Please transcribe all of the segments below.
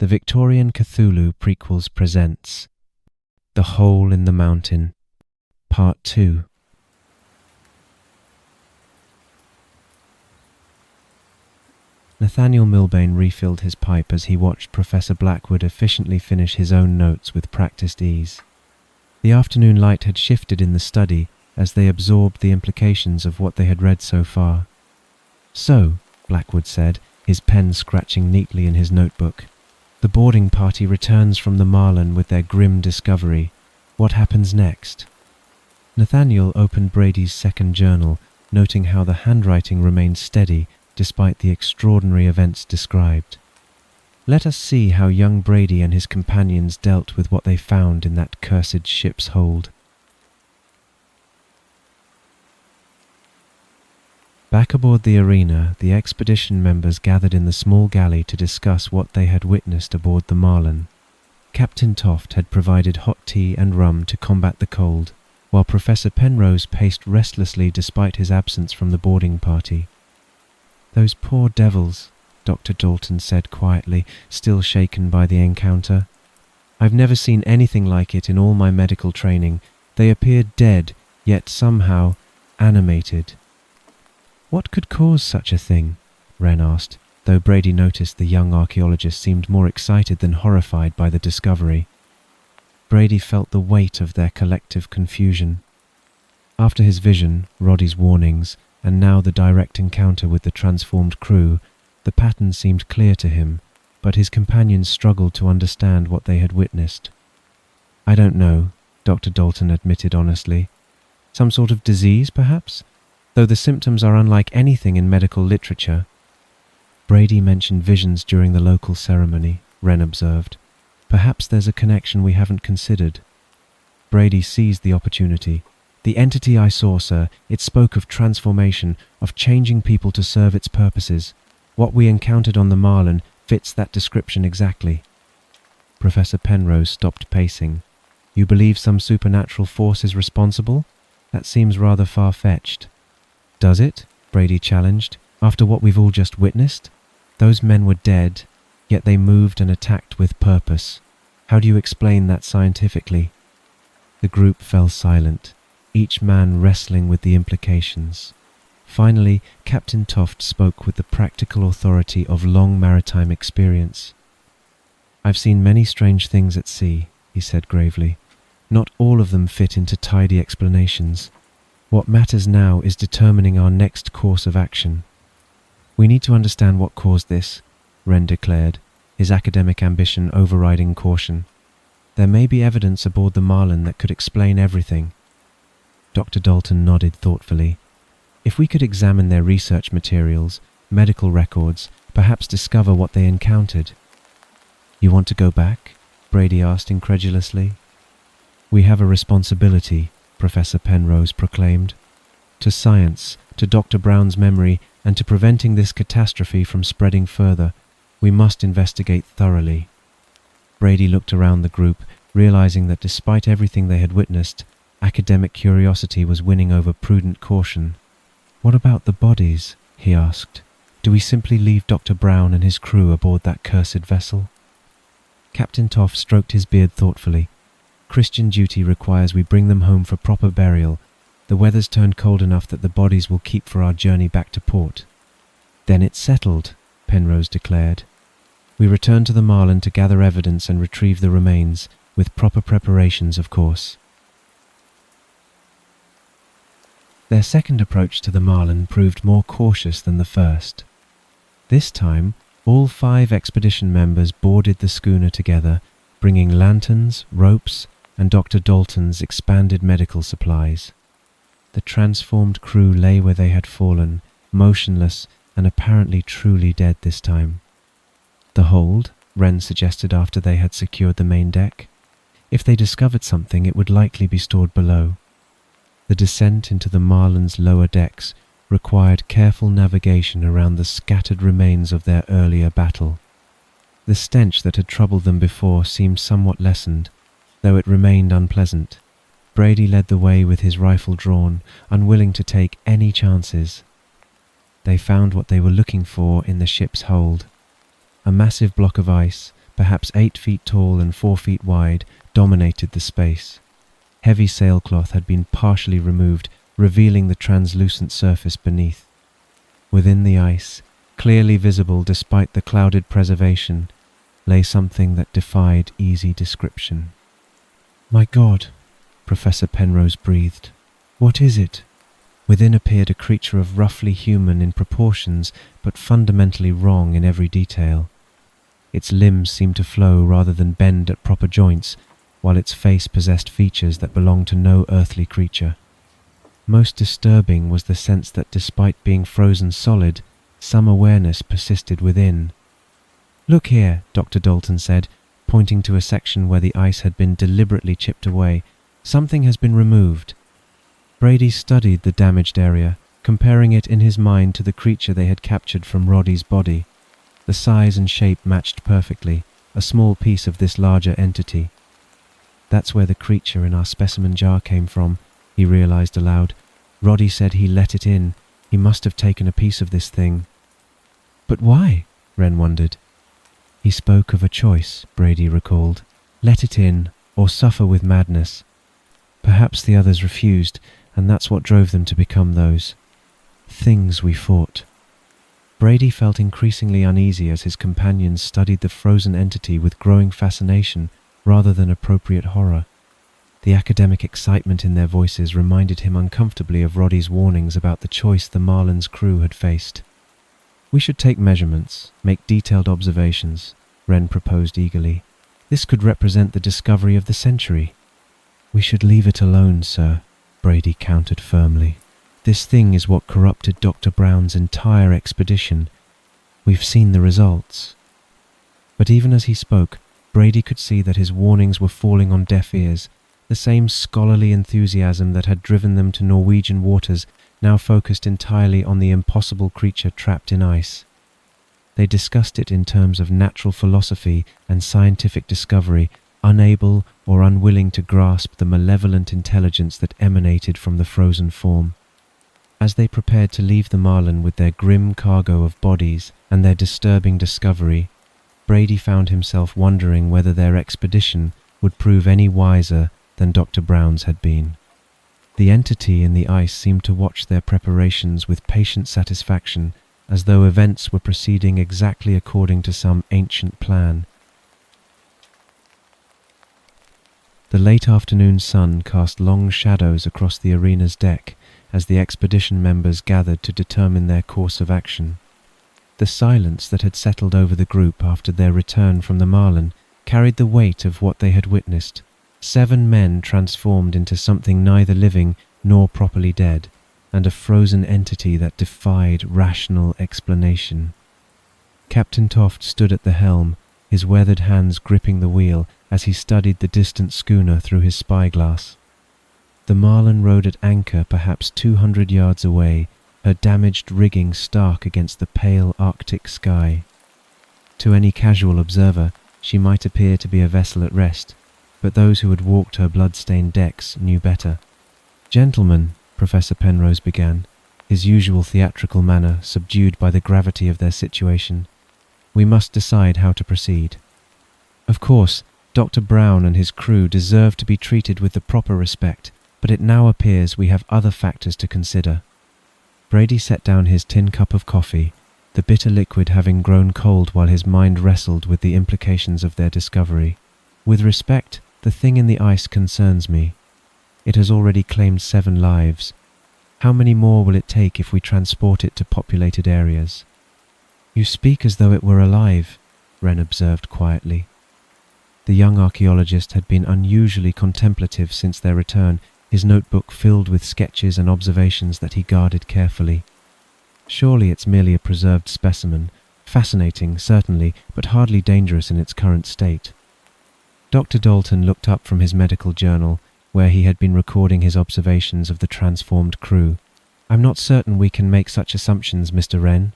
The Victorian Cthulhu Prequels presents The Hole in the Mountain, Part 2. Nathaniel Milbane refilled his pipe as he watched Professor Blackwood efficiently finish his own notes with practiced ease. The afternoon light had shifted in the study as they absorbed the implications of what they had read so far. "So," Blackwood said, his pen scratching neatly in his notebook, "the boarding party returns from the Marlin with their grim discovery. What happens next?" Nathaniel opened Brady's second journal, noting how the handwriting remained steady despite the extraordinary events described. "Let us see how young Brady and his companions dealt with what they found in that cursed ship's hold." Back aboard the Arena, the expedition members gathered in the small galley to discuss what they had witnessed aboard the Marlin. Captain Toft had provided hot tea and rum to combat the cold, while Professor Penrose paced restlessly despite his absence from the boarding party. "Those poor devils," Dr. Dalton said quietly, still shaken by the encounter. "I've never seen anything like it in all my medical training. They appeared dead, yet somehow animated." "What could cause such a thing?" Wren asked, though Brady noticed the young archaeologist seemed more excited than horrified by the discovery. Brady felt the weight of their collective confusion. After his vision, Roddy's warnings, and now the direct encounter with the transformed crew, the pattern seemed clear to him, but his companions struggled to understand what they had witnessed. "I don't know," Dr. Dalton admitted honestly. "Some sort of disease, perhaps? Though the symptoms are unlike anything in medical literature." "Brady mentioned visions during the local ceremony," Wren observed. "Perhaps there's a connection we haven't considered." Brady seized the opportunity. "The entity I saw, sir, it spoke of transformation, of changing people to serve its purposes. What we encountered on the Marlin fits that description exactly." Professor Penrose stopped pacing. "You believe some supernatural force is responsible? That seems rather far-fetched." "Does it?" Brady challenged. "After what we've all just witnessed? Those men were dead, yet they moved and attacked with purpose. How do you explain that scientifically?" The group fell silent, each man wrestling with the implications. Finally, Captain Toft spoke with the practical authority of long maritime experience. "I've seen many strange things at sea," he said gravely. "Not all of them fit into tidy explanations. What matters now is determining our next course of action." "We need to understand what caused this," Wren declared, his academic ambition overriding caution. "There may be evidence aboard the Marlin that could explain everything." Dr. Dalton nodded thoughtfully. "If we could examine their research materials, medical records, perhaps discover what they encountered." "You want to go back?" Brady asked incredulously. "We have a responsibility," Professor Penrose proclaimed. "To science, to Dr. Brown's memory, and to preventing this catastrophe from spreading further, we must investigate thoroughly." Brady looked around the group, realizing that despite everything they had witnessed, academic curiosity was winning over prudent caution. "What about the bodies?" he asked. "Do we simply leave Dr. Brown and his crew aboard that cursed vessel?" Captain Toft stroked his beard thoughtfully. "Christian duty requires we bring them home for proper burial. The weather's turned cold enough that the bodies will keep for our journey back to port." "Then it's settled," Penrose declared. "We return to the Marlin to gather evidence and retrieve the remains, with proper preparations, of course." Their second approach to the Marlin proved more cautious than the first. This time, all 5 expedition members boarded the schooner together, bringing lanterns, ropes, and Dr. Dalton's expanded medical supplies. The transformed crew lay where they had fallen, motionless and apparently truly dead this time. "The hold," Wren suggested after they had secured the main deck. "If they discovered something, it would likely be stored below." The descent into the Marlin's lower decks required careful navigation around the scattered remains of their earlier battle. The stench that had troubled them before seemed somewhat lessened, though it remained unpleasant. Brady led the way with his rifle drawn, unwilling to take any chances. They found what they were looking for in the ship's hold. A massive block of ice, perhaps 8 feet tall and 4 feet wide, dominated the space. Heavy sailcloth had been partially removed, revealing the translucent surface beneath. Within the ice, clearly visible despite the clouded preservation, lay something that defied easy description. "My God," Professor Penrose breathed. "What is it?" Within appeared a creature of roughly human in proportions, but fundamentally wrong in every detail. Its limbs seemed to flow rather than bend at proper joints, while its face possessed features that belonged to no earthly creature. Most disturbing was the sense that despite being frozen solid, some awareness persisted within. "Look here," Dr. Dalton said, pointing to a section where the ice had been deliberately chipped away. "Something has been removed." Brady studied the damaged area, comparing it in his mind to the creature they had captured from Roddy's body. The size and shape matched perfectly, a small piece of this larger entity. "That's where the creature in our specimen jar came from," he realized aloud. "Roddy said he let it in. He must have taken a piece of this thing." "But why?" Wren wondered. "He spoke of a choice," Brady recalled. "Let it in, or suffer with madness. Perhaps the others refused, and that's what drove them to become those things we fought." Brady felt increasingly uneasy as his companions studied the frozen entity with growing fascination rather than appropriate horror. The academic excitement in their voices reminded him uncomfortably of Roddy's warnings about the choice the Marlin's crew had faced. "We should take measurements, make detailed observations," Wren proposed eagerly. "This could represent the discovery of the century." "We should leave it alone, sir," Brady countered firmly. "This thing is what corrupted Dr. Brown's entire expedition. We've seen the results." But even as he spoke, Brady could see that his warnings were falling on deaf ears. The same scholarly enthusiasm that had driven them to Norwegian waters now focused entirely on the impossible creature trapped in ice. They discussed it in terms of natural philosophy and scientific discovery, unable or unwilling to grasp the malevolent intelligence that emanated from the frozen form. As they prepared to leave the Marlin with their grim cargo of bodies and their disturbing discovery, Brady found himself wondering whether their expedition would prove any wiser than Dr. Brown's had been. The entity in the ice seemed to watch their preparations with patient satisfaction, as though events were proceeding exactly according to some ancient plan. The late afternoon sun cast long shadows across the arena's deck as the expedition members gathered to determine their course of action. The silence that had settled over the group after their return from the Marlin carried the weight of what they had witnessed. 7 men transformed into something neither living nor properly dead, and a frozen entity that defied rational explanation. Captain Toft stood at the helm, his weathered hands gripping the wheel as he studied the distant schooner through his spyglass. The Marlin rode at anchor perhaps 200 yards away, her damaged rigging stark against the pale Arctic sky. To any casual observer, she might appear to be a vessel at rest, but those who had walked her blood-stained decks knew better. "Gentlemen," Professor Penrose began, his usual theatrical manner subdued by the gravity of their situation, "we must decide how to proceed. Of course, Dr. Brown and his crew deserve to be treated with the proper respect, but it now appears we have other factors to consider." Brady set down his tin cup of coffee, the bitter liquid having grown cold while his mind wrestled with the implications of their discovery. "With respect, the thing in the ice concerns me. It has already claimed 7 lives. How many more will it take if we transport it to populated areas?" "You speak as though it were alive," Wren observed quietly. The young archaeologist had been unusually contemplative since their return, his notebook filled with sketches and observations that he guarded carefully. "Surely it's merely a preserved specimen, fascinating, certainly, but hardly dangerous in its current state." Dr. Dalton looked up from his medical journal, where he had been recording his observations of the transformed crew. "I'm not certain we can make such assumptions, Mr. Wren.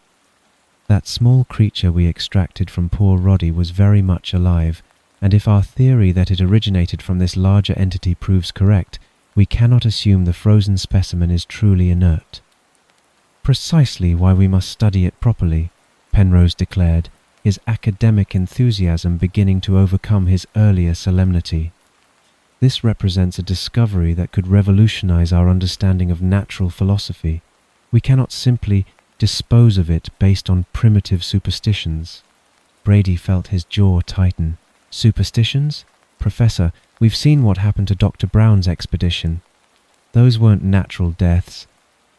That small creature we extracted from poor Roddy was very much alive, and if our theory that it originated from this larger entity proves correct, we cannot assume the frozen specimen is truly inert." "Precisely why we must study it properly," Penrose declared, his academic enthusiasm beginning to overcome his earlier solemnity. This represents a discovery that could revolutionize our understanding of natural philosophy. We cannot simply dispose of it based on primitive superstitions. Brady felt his jaw tighten. Superstitions? Professor, we've seen what happened to Dr. Brown's expedition. Those weren't natural deaths.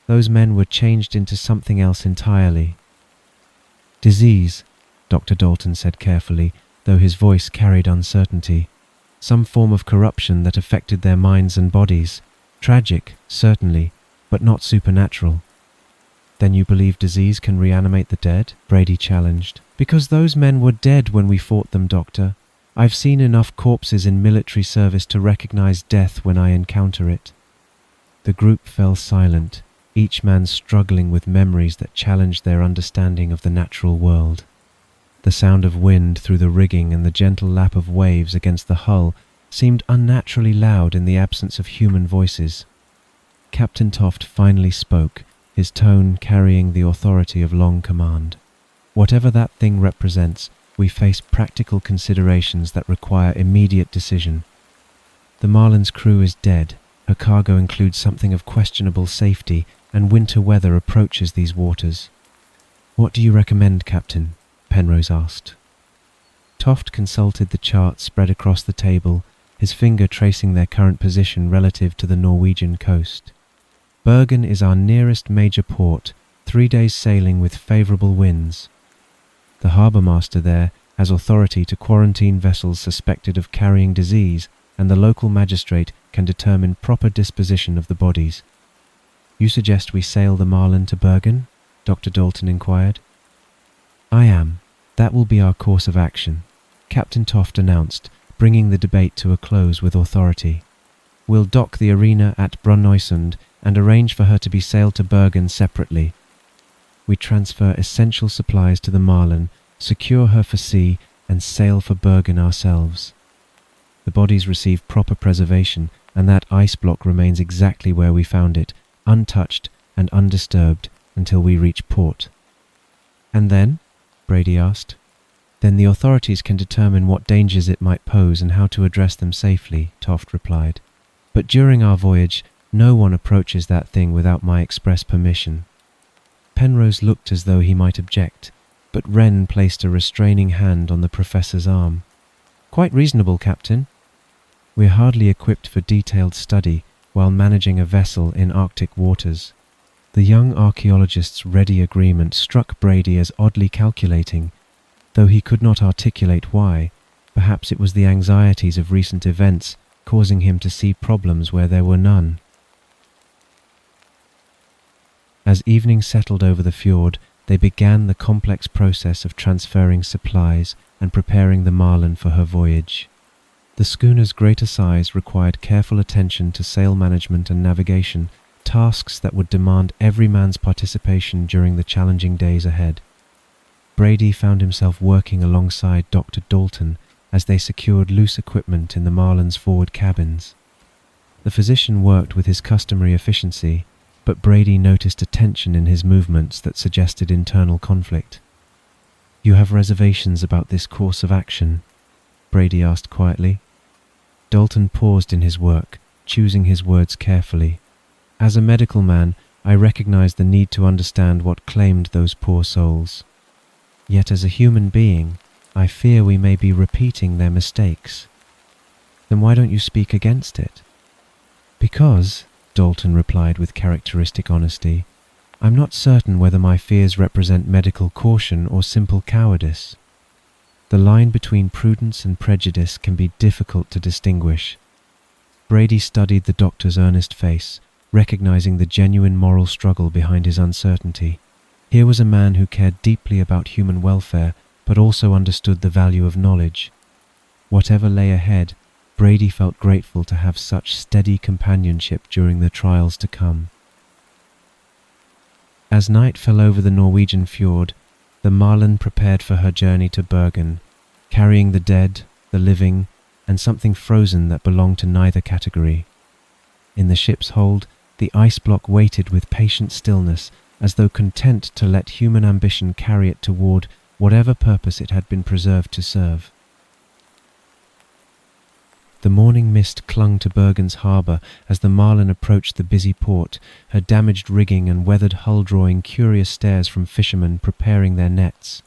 Those men were changed into something else entirely. Disease, Dr. Dalton said carefully, though his voice carried uncertainty. Some form of corruption that affected their minds and bodies. Tragic, certainly, but not supernatural. Then you believe disease can reanimate the dead? Brady challenged. Because those men were dead when we fought them, Doctor. I've seen enough corpses in military service to recognize death when I encounter it. The group fell silent, each man struggling with memories that challenged their understanding of the natural world. The sound of wind through the rigging and the gentle lap of waves against the hull seemed unnaturally loud in the absence of human voices. Captain Toft finally spoke, his tone carrying the authority of long command. Whatever that thing represents, we face practical considerations that require immediate decision. The Marlin's crew is dead. Her cargo includes something of questionable safety, and winter weather approaches these waters. What do you recommend, Captain? Penrose asked. Toft consulted the charts spread across the table, his finger tracing their current position relative to the Norwegian coast. Bergen is our nearest major port, 3 days sailing with favourable winds. The harbour master there has authority to quarantine vessels suspected of carrying disease, and the local magistrate can determine proper disposition of the bodies. You suggest we sail the Marlin to Bergen? Dr. Dalton inquired. I am. That will be our course of action, Captain Toft announced, bringing the debate to a close with authority. We'll dock the Arena at Brunøysund and arrange for her to be sailed to Bergen separately. We transfer essential supplies to the Marlin, secure her for sea, and sail for Bergen ourselves. The bodies receive proper preservation, and that ice block remains exactly where we found it, untouched and undisturbed until we reach port. And then? Brady asked. Then the authorities can determine what dangers it might pose and how to address them safely, Toft replied. But during our voyage, no one approaches that thing without my express permission. Penrose looked as though he might object, but Wren placed a restraining hand on the professor's arm. Quite reasonable, Captain. We're hardly equipped for detailed study while managing a vessel in Arctic waters. The young archaeologist's ready agreement struck Brady as oddly calculating, though he could not articulate why. Perhaps it was the anxieties of recent events causing him to see problems where there were none. As evening settled over the fjord, they began the complex process of transferring supplies and preparing the Marlin for her voyage. The schooner's greater size required careful attention to sail management and navigation, tasks that would demand every man's participation during the challenging days ahead. Brady found himself working alongside Dr. Dalton as they secured loose equipment in the Marlin's forward cabins. The physician worked with his customary efficiency, but Brady noticed a tension in his movements that suggested internal conflict. You have reservations about this course of action? Brady asked quietly. Dalton paused in his work, choosing his words carefully. As a medical man, I recognized the need to understand what claimed those poor souls. Yet as a human being, I fear we may be repeating their mistakes. Then why don't you speak against it? Because, Dalton replied with characteristic honesty, I'm not certain whether my fears represent medical caution or simple cowardice. The line between prudence and prejudice can be difficult to distinguish. Brady studied the doctor's earnest face, recognizing the genuine moral struggle behind his uncertainty. Here was a man who cared deeply about human welfare, but also understood the value of knowledge. Whatever lay ahead, Brady felt grateful to have such steady companionship during the trials to come. As night fell over the Norwegian fjord, the Marlin prepared for her journey to Bergen, carrying the dead, the living, and something frozen that belonged to neither category. In the ship's hold, the ice block waited with patient stillness, as though content to let human ambition carry it toward whatever purpose it had been preserved to serve. The morning mist clung to Bergen's harbour as the Marlin approached the busy port, her damaged rigging and weathered hull drawing curious stares from fishermen preparing their nets.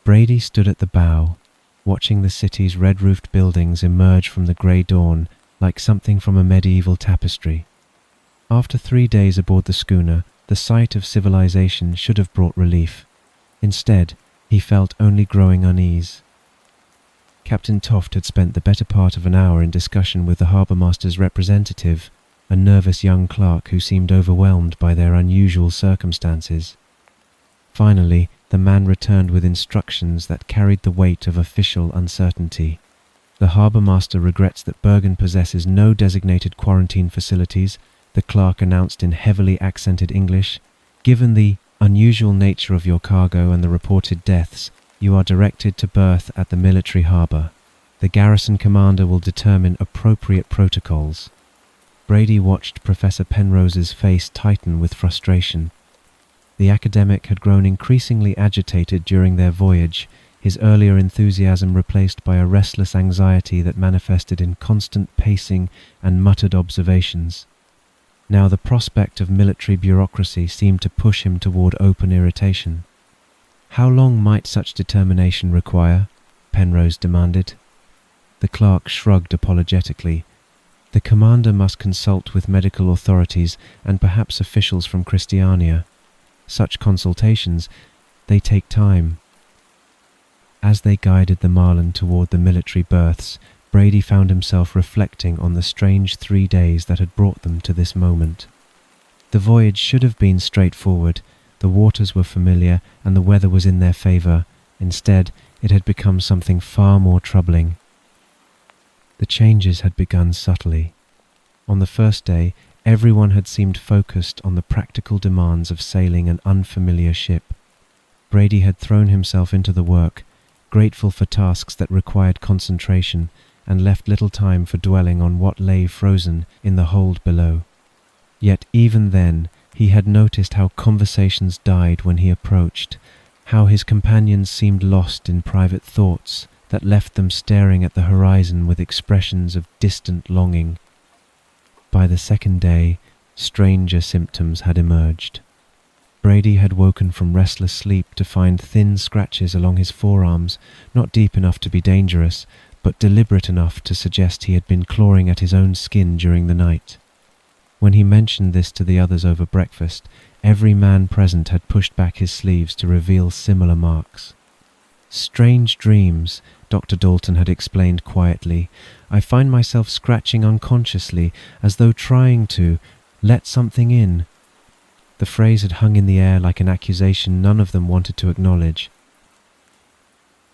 Brady stood at the bow, watching the city's red-roofed buildings emerge from the grey dawn like something from a medieval tapestry. After 3 days aboard the schooner, the sight of civilization should have brought relief. Instead, he felt only growing unease. Captain Toft had spent the better part of an hour in discussion with the harbour-master's representative, a nervous young clerk who seemed overwhelmed by their unusual circumstances. Finally, the man returned with instructions that carried the weight of official uncertainty. The harbour-master regrets that Bergen possesses no designated quarantine facilities, the clerk announced in heavily accented English. Given the unusual nature of your cargo and the reported deaths, you are directed to berth at the military harbour. The garrison commander will determine appropriate protocols. Brady watched Professor Penrose's face tighten with frustration. The academic had grown increasingly agitated during their voyage, his earlier enthusiasm replaced by a restless anxiety that manifested in constant pacing and muttered observations. Now the prospect of military bureaucracy seemed to push him toward open irritation. How long might such determination require? Penrose demanded. The clerk shrugged apologetically. The commander must consult with medical authorities and perhaps officials from Christiania. Such consultations, they take time. As they guided the Marlin toward the military berths, Brady found himself reflecting on the strange 3 days that had brought them to this moment. The voyage should have been straightforward. The waters were familiar and the weather was in their favour. Instead, it had become something far more troubling. The changes had begun subtly. On the first day, everyone had seemed focused on the practical demands of sailing an unfamiliar ship. Brady had thrown himself into the work, grateful for tasks that required concentration, and left little time for dwelling on what lay frozen in the hold below. Yet even then, he had noticed how conversations died when he approached, how his companions seemed lost in private thoughts that left them staring at the horizon with expressions of distant longing. By the second day, stranger symptoms had emerged. Brady had woken from restless sleep to find thin scratches along his forearms, not deep enough to be dangerous, but deliberate enough to suggest he had been clawing at his own skin during the night. When he mentioned this to the others over breakfast, every man present had pushed back his sleeves to reveal similar marks. "Strange dreams," Dr. Dalton had explained quietly. "I find myself scratching unconsciously, as though trying to let something in." The phrase had hung in the air like an accusation none of them wanted to acknowledge.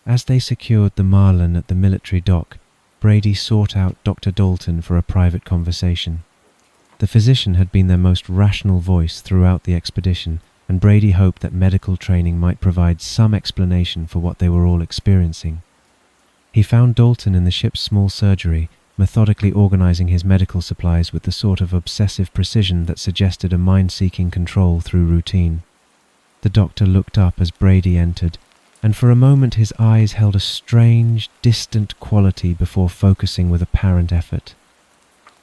As they secured the Marlin at the military dock, Brady sought out Dr. Dalton for a private conversation. The physician had been their most rational voice throughout the expedition, and Brady hoped that medical training might provide some explanation for what they were all experiencing. He found Dalton in the ship's small surgery, methodically organizing his medical supplies with the sort of obsessive precision that suggested a mind-seeking control through routine. The doctor looked up as Brady entered, and for a moment his eyes held a strange, distant quality before focusing with apparent effort.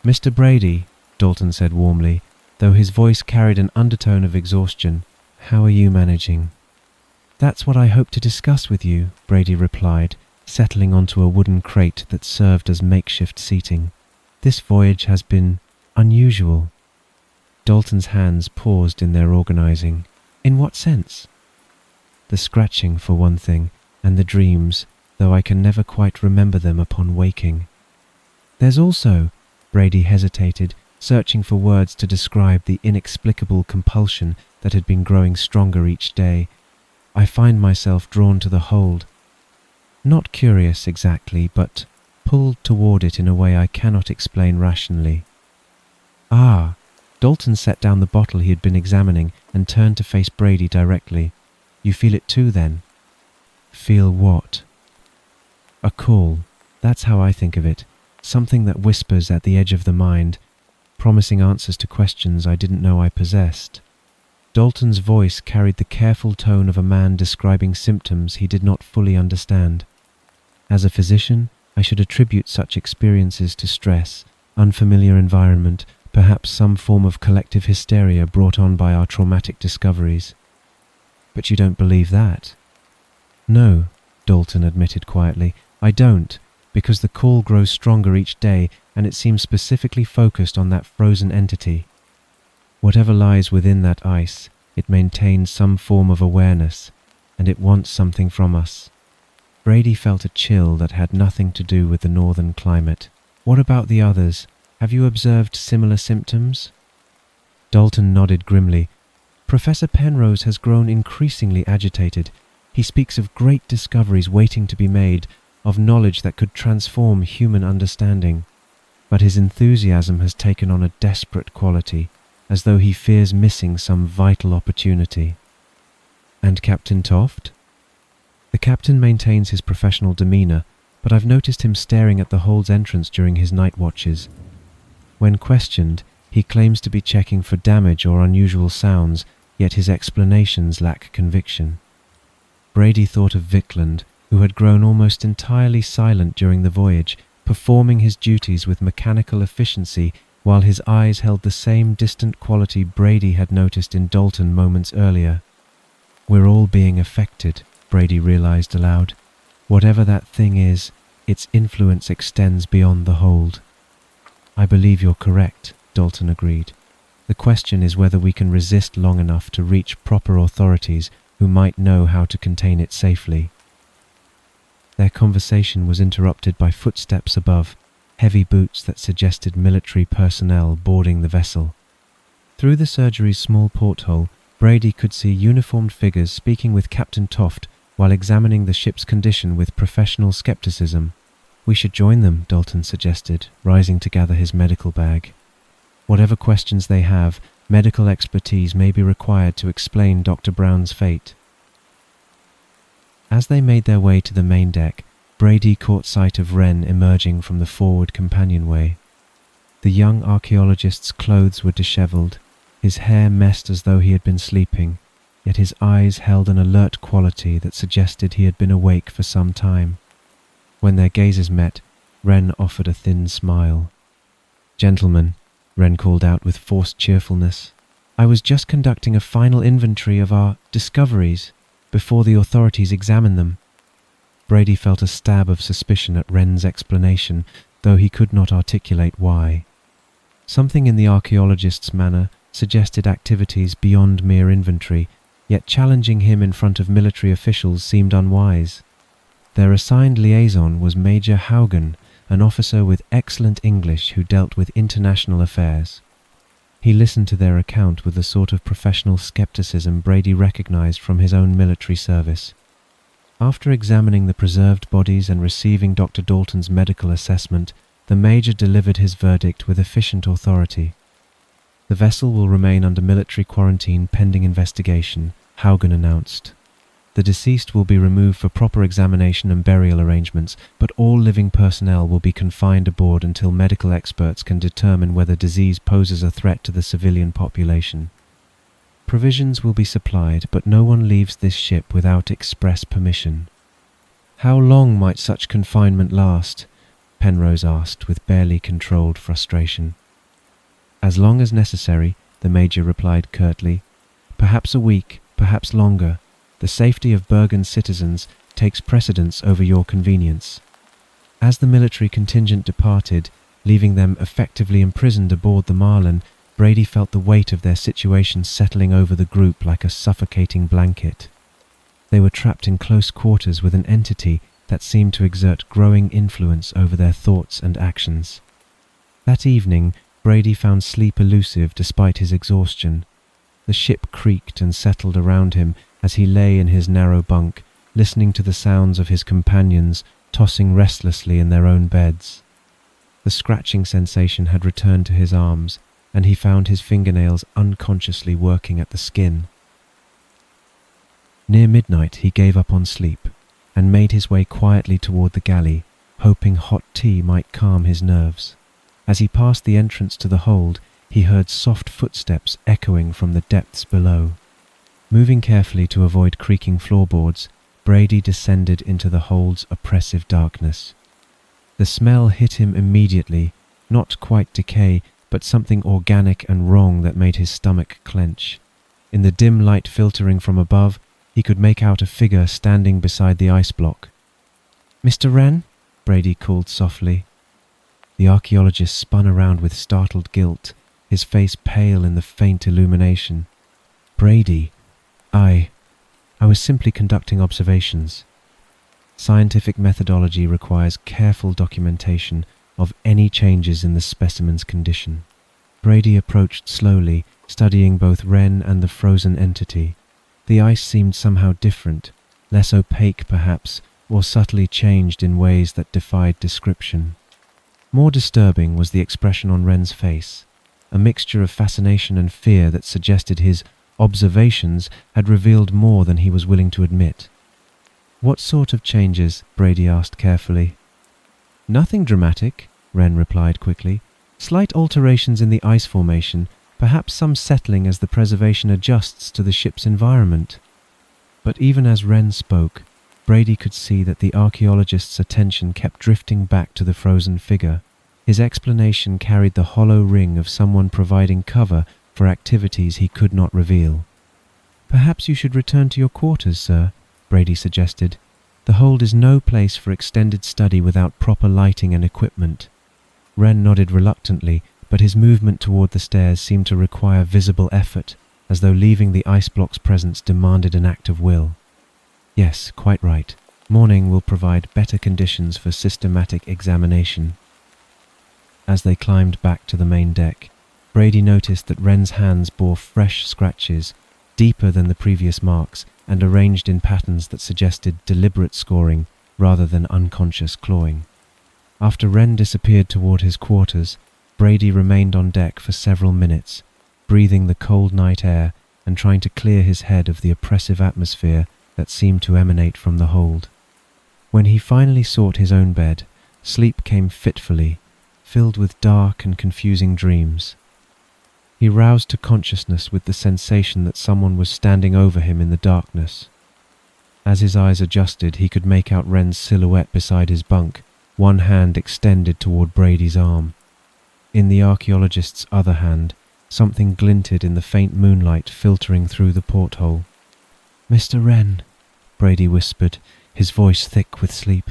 "Mr. Brady," Dalton said warmly, though his voice carried an undertone of exhaustion, "how are you managing?" "That's what I hope to discuss with you," Brady replied, settling onto a wooden crate that served as makeshift seating. "This voyage has been unusual." Dalton's hands paused in their organizing. "In what sense?" "The scratching, for one thing, and the dreams, though I can never quite remember them upon waking." "There's also," Brady hesitated, searching for words to describe the inexplicable compulsion that had been growing stronger each day. "I find myself drawn to the hold. Not curious exactly, but pulled toward it in a way I cannot explain rationally." "Ah!" Dalton set down the bottle he had been examining and turned to face Brady directly. "You feel it too, then?" "Feel what?" "A call. That's how I think of it. Something that whispers at the edge of the mind, promising answers to questions I didn't know I possessed." Dalton's voice carried the careful tone of a man describing symptoms he did not fully understand. As a physician, I should attribute such experiences to stress, unfamiliar environment, perhaps some form of collective hysteria brought on by our traumatic discoveries. But you don't believe that? No, Dalton admitted quietly. I don't, because the call grows stronger each day and it seems specifically focused on that frozen entity. Whatever lies within that ice, it maintains some form of awareness, and it wants something from us. Brady felt a chill that had nothing to do with the northern climate. What about the others? Have you observed similar symptoms? Dalton nodded grimly. Professor Penrose has grown increasingly agitated. He speaks of great discoveries waiting to be made, of knowledge that could transform human understanding. But his enthusiasm has taken on a desperate quality, as though he fears missing some vital opportunity. And Captain Toft? The captain maintains his professional demeanour, but I've noticed him staring at the hold's entrance during his night watches. When questioned, he claims to be checking for damage or unusual sounds, yet his explanations lack conviction. Brady thought of Vickland, who had grown almost entirely silent during the voyage, performing his duties with mechanical efficiency while his eyes held the same distant quality Brady had noticed in Dalton moments earlier. We're all being affected, Brady realized aloud. Whatever that thing is, its influence extends beyond the hold. I believe you're correct, Dalton agreed. The question is whether we can resist long enough to reach proper authorities who might know how to contain it safely. Their conversation was interrupted by footsteps above, heavy boots that suggested military personnel boarding the vessel. Through the surgery's small porthole, Brady could see uniformed figures speaking with Captain Toft while examining the ship's condition with professional skepticism. We should join them, Dalton suggested, rising to gather his medical bag. Whatever questions they have, medical expertise may be required to explain Dr. Brown's fate. As they made their way to the main deck, Brady caught sight of Wren emerging from the forward companionway. The young archaeologist's clothes were dishevelled, his hair messed as though he had been sleeping, yet his eyes held an alert quality that suggested he had been awake for some time. When their gazes met, Wren offered a thin smile. "Gentlemen," Wren called out with forced cheerfulness, "I was just conducting a final inventory of our discoveries before the authorities examine them." Brady felt a stab of suspicion at Wren's explanation, though he could not articulate why. Something in the archaeologist's manner suggested activities beyond mere inventory, yet challenging him in front of military officials seemed unwise. Their assigned liaison was Major Haugen, an officer with excellent English who dealt with international affairs. He listened to their account with the sort of professional skepticism Brady recognized from his own military service. After examining the preserved bodies and receiving Dr. Dalton's medical assessment, the Major delivered his verdict with efficient authority. "The vessel will remain under military quarantine pending investigation," Haugen announced. "The deceased will be removed for proper examination and burial arrangements, but all living personnel will be confined aboard until medical experts can determine whether disease poses a threat to the civilian population. Provisions will be supplied, but no one leaves this ship without express permission." "How long might such confinement last?" Penrose asked with barely controlled frustration. "As long as necessary," the Major replied curtly. "Perhaps a week, perhaps longer. The safety of Bergen citizens takes precedence over your convenience." As the military contingent departed, leaving them effectively imprisoned aboard the Marlin, Brady felt the weight of their situation settling over the group like a suffocating blanket. They were trapped in close quarters with an entity that seemed to exert growing influence over their thoughts and actions. That evening, Brady found sleep elusive despite his exhaustion. The ship creaked and settled around him as he lay in his narrow bunk, listening to the sounds of his companions tossing restlessly in their own beds. The scratching sensation had returned to his arms, and he found his fingernails unconsciously working at the skin. Near midnight he gave up on sleep, and made his way quietly toward the galley, hoping hot tea might calm his nerves. As he passed the entrance to the hold, he heard soft footsteps echoing from the depths below. Moving carefully to avoid creaking floorboards, Brady descended into the hold's oppressive darkness. The smell hit him immediately, not quite decay, but something organic and wrong that made his stomach clench. In the dim light filtering from above, he could make out a figure standing beside the ice block. "Mr. Wren?" Brady called softly. The archaeologist spun around with startled guilt, his face pale in the faint illumination. "Brady, I was simply conducting observations." Scientific methodology requires careful documentation of any changes in the specimen's condition. Brady approached slowly, studying both Wren and the frozen entity. The ice seemed somehow different, less opaque perhaps, or subtly changed in ways that defied description. More disturbing was the expression on Wren's face, a mixture of fascination and fear that suggested his observations had revealed more than he was willing to admit. "What sort of changes?" Brady asked carefully. "Nothing dramatic," Wren replied quickly. "Slight alterations in the ice formation, perhaps some settling as the preservation adjusts to the ship's environment." But even as Wren spoke, Brady could see that the archaeologist's attention kept drifting back to the frozen figure. His explanation carried the hollow ring of someone providing cover for activities he could not reveal. "Perhaps you should return to your quarters, sir," Brady suggested. "The hold is no place for extended study without proper lighting and equipment." Wren nodded reluctantly, but his movement toward the stairs seemed to require visible effort, as though leaving the ice block's presence demanded an act of will. "Yes, quite right. Morning will provide better conditions for systematic examination." As they climbed back to the main deck, Brady noticed that Wren's hands bore fresh scratches, deeper than the previous marks, and arranged in patterns that suggested deliberate scoring rather than unconscious clawing. After Wren disappeared toward his quarters, Brady remained on deck for several minutes, breathing the cold night air and trying to clear his head of the oppressive atmosphere that seemed to emanate from the hold. When he finally sought his own bed, sleep came fitfully, filled with dark and confusing dreams. He roused to consciousness with the sensation that someone was standing over him in the darkness. As his eyes adjusted, he could make out Wren's silhouette beside his bunk, one hand extended toward Brady's arm. In the archaeologist's other hand, something glinted in the faint moonlight filtering through the porthole. "Mr. Wren," Brady whispered, his voice thick with sleep.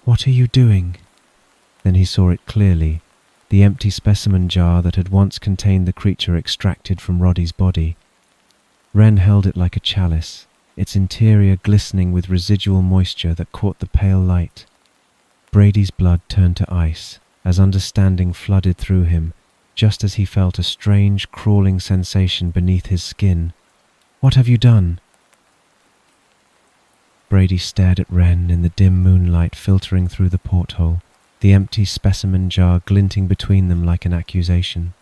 "What are you doing?" Then he saw it clearly, the empty specimen jar that had once contained the creature extracted from Roddy's body. Wren held it like a chalice, its interior glistening with residual moisture that caught the pale light. Brady's blood turned to ice as understanding flooded through him, just as he felt a strange, crawling sensation beneath his skin. "What have you done?" Brady stared at Wren in the dim moonlight filtering through the porthole, the empty specimen jar glinting between them like an accusation.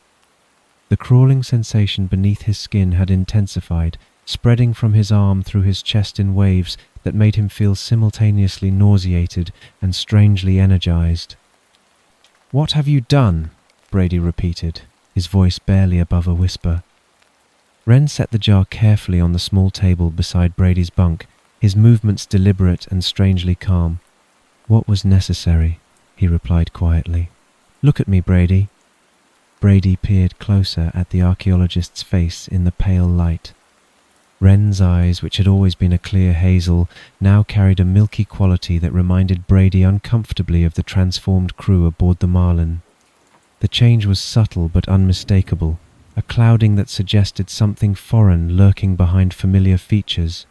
The crawling sensation beneath his skin had intensified, spreading from his arm through his chest in waves that made him feel simultaneously nauseated and strangely energized. "What have you done?" Brady repeated, his voice barely above a whisper. Wren set the jar carefully on the small table beside Brady's bunk, his movements deliberate and strangely calm. "What was necessary?" he replied quietly. "Look at me, Brady." Brady peered closer at the archaeologist's face in the pale light. Wren's eyes, which had always been a clear hazel, now carried a milky quality that reminded Brady uncomfortably of the transformed crew aboard the Marlin. The change was subtle but unmistakable, a clouding that suggested something foreign lurking behind familiar features.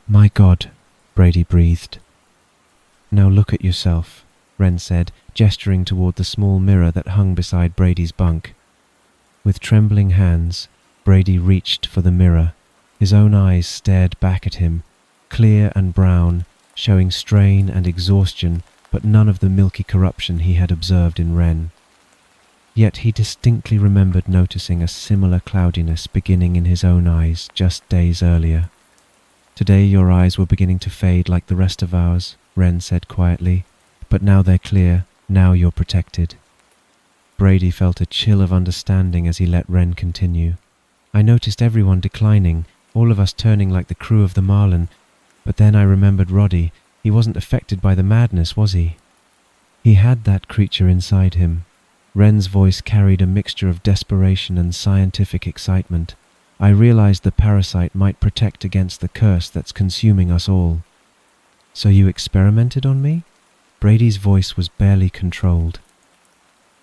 "My God," Brady breathed. "Now look at yourself," Wren said, gesturing toward the small mirror that hung beside Brady's bunk. With trembling hands, Brady reached for the mirror. His own eyes stared back at him, clear and brown, showing strain and exhaustion, but none of the milky corruption he had observed in Wren. Yet he distinctly remembered noticing a similar cloudiness beginning in his own eyes just days earlier. "Today your eyes were beginning to fade like the rest of ours," Wren said quietly, "but now they're clear, now you're protected." Brady felt a chill of understanding as he let Wren continue. I noticed everyone declining, all of us turning like the crew of the Marlin, but then I remembered Roddy. He wasn't affected by the madness, was he? He had that creature inside him. Wren's voice carried a mixture of desperation and scientific excitement. I realized the parasite might protect against the curse that's consuming us all. So you experimented on me? Brady's voice was barely controlled.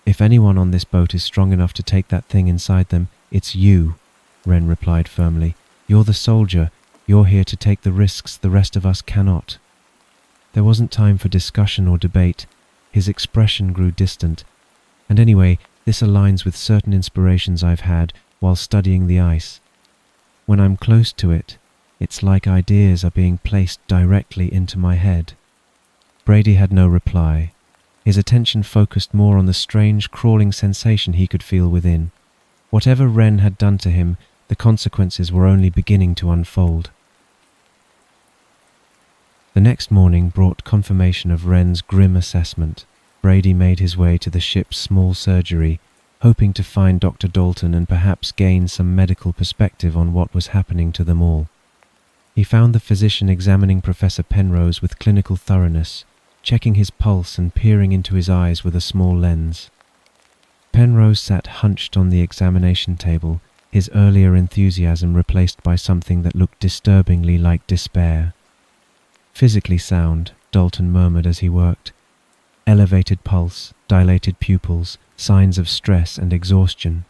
If anyone on this boat is strong enough to take that thing inside them, it's you, Wren replied firmly. You're the soldier. You're here to take the risks the rest of us cannot. There wasn't time for discussion or debate. His expression grew distant. And anyway, this aligns with certain inspirations I've had while studying the ice. When I'm close to it, it's like ideas are being placed directly into my head. Brady had no reply. His attention focused more on the strange, crawling sensation he could feel within. Whatever Wren had done to him, the consequences were only beginning to unfold. The next morning brought confirmation of Wren's grim assessment. Brady made his way to the ship's small surgery, hoping to find Dr. Dalton and perhaps gain some medical perspective on what was happening to them all. He found the physician examining Professor Penrose with clinical thoroughness, checking his pulse and peering into his eyes with a small lens. Penrose sat hunched on the examination table, his earlier enthusiasm replaced by something that looked disturbingly like despair. Physically sound, Dalton murmured as he worked. Elevated pulse, dilated pupils, signs of stress and exhaustion.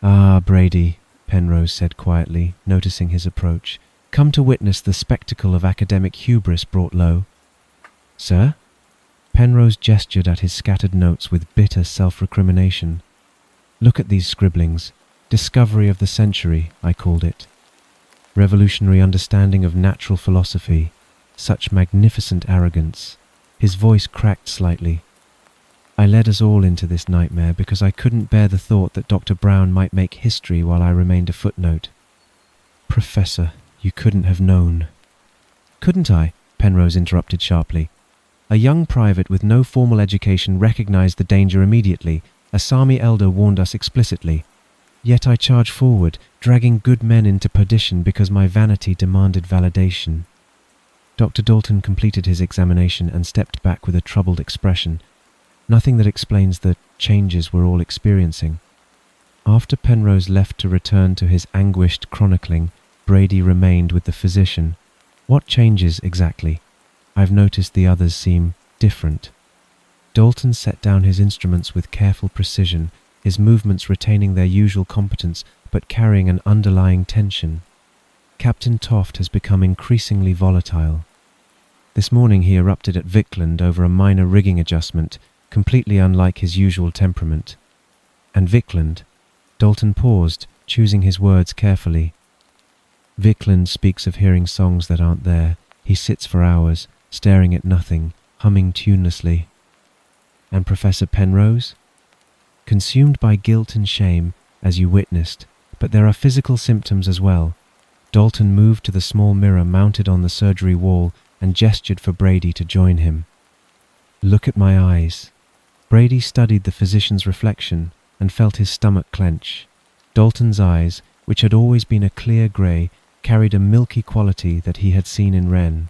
"Ah, Brady," Penrose said quietly, noticing his approach. "Come to witness the spectacle of academic hubris brought low." "Sir?" Penrose gestured at his scattered notes with bitter self-recrimination. "Look at these scribblings. Discovery of the century, I called it. Revolutionary understanding of natural philosophy. Such magnificent arrogance." His voice cracked slightly. "I led us all into this nightmare because I couldn't bear the thought that Dr. Brown might make history while I remained a footnote." "Professor, you couldn't have known." "Couldn't I?" Penrose interrupted sharply. "A young private with no formal education recognized the danger immediately. A Sami elder warned us explicitly. Yet I charged forward, dragging good men into perdition because my vanity demanded validation." Dr. Dalton completed his examination and stepped back with a troubled expression. Nothing that explains the changes we're all experiencing. After Penrose left to return to his anguished chronicling, Brady remained with the physician. "What changes exactly? I've noticed the others seem different." Dalton set down his instruments with careful precision, his movements retaining their usual competence but carrying an underlying tension. Captain Toft has become increasingly volatile. This morning he erupted at Vickland over a minor rigging adjustment, completely unlike his usual temperament. And Vickland? Dalton paused, choosing his words carefully. Vickland speaks of hearing songs that aren't there. He sits for hours, staring at nothing, humming tunelessly. And Professor Penrose? Consumed by guilt and shame, as you witnessed, but there are physical symptoms as well. Dalton moved to the small mirror mounted on the surgery wall and gestured for Brady to join him. "Look at my eyes." Brady studied the physician's reflection and felt his stomach clench. Dalton's eyes, which had always been a clear grey, carried a milky quality that he had seen in Wren.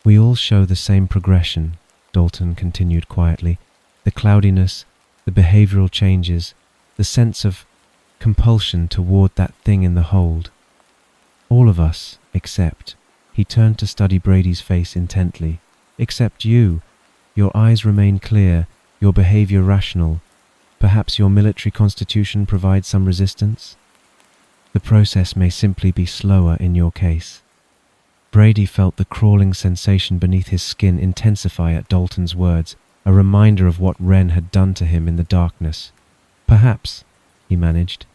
"We all show the same progression," Dalton continued quietly. "The cloudiness, the behavioural changes, the sense of compulsion toward that thing in the hold. All of us, except..." He turned to study Brady's face intently. "Except you. Your eyes remain clear, your behaviour rational. Perhaps your military constitution provides some resistance? The process may simply be slower in your case." Brady felt the crawling sensation beneath his skin intensify at Dalton's words, a reminder of what Wren had done to him in the darkness. "Perhaps," he managed.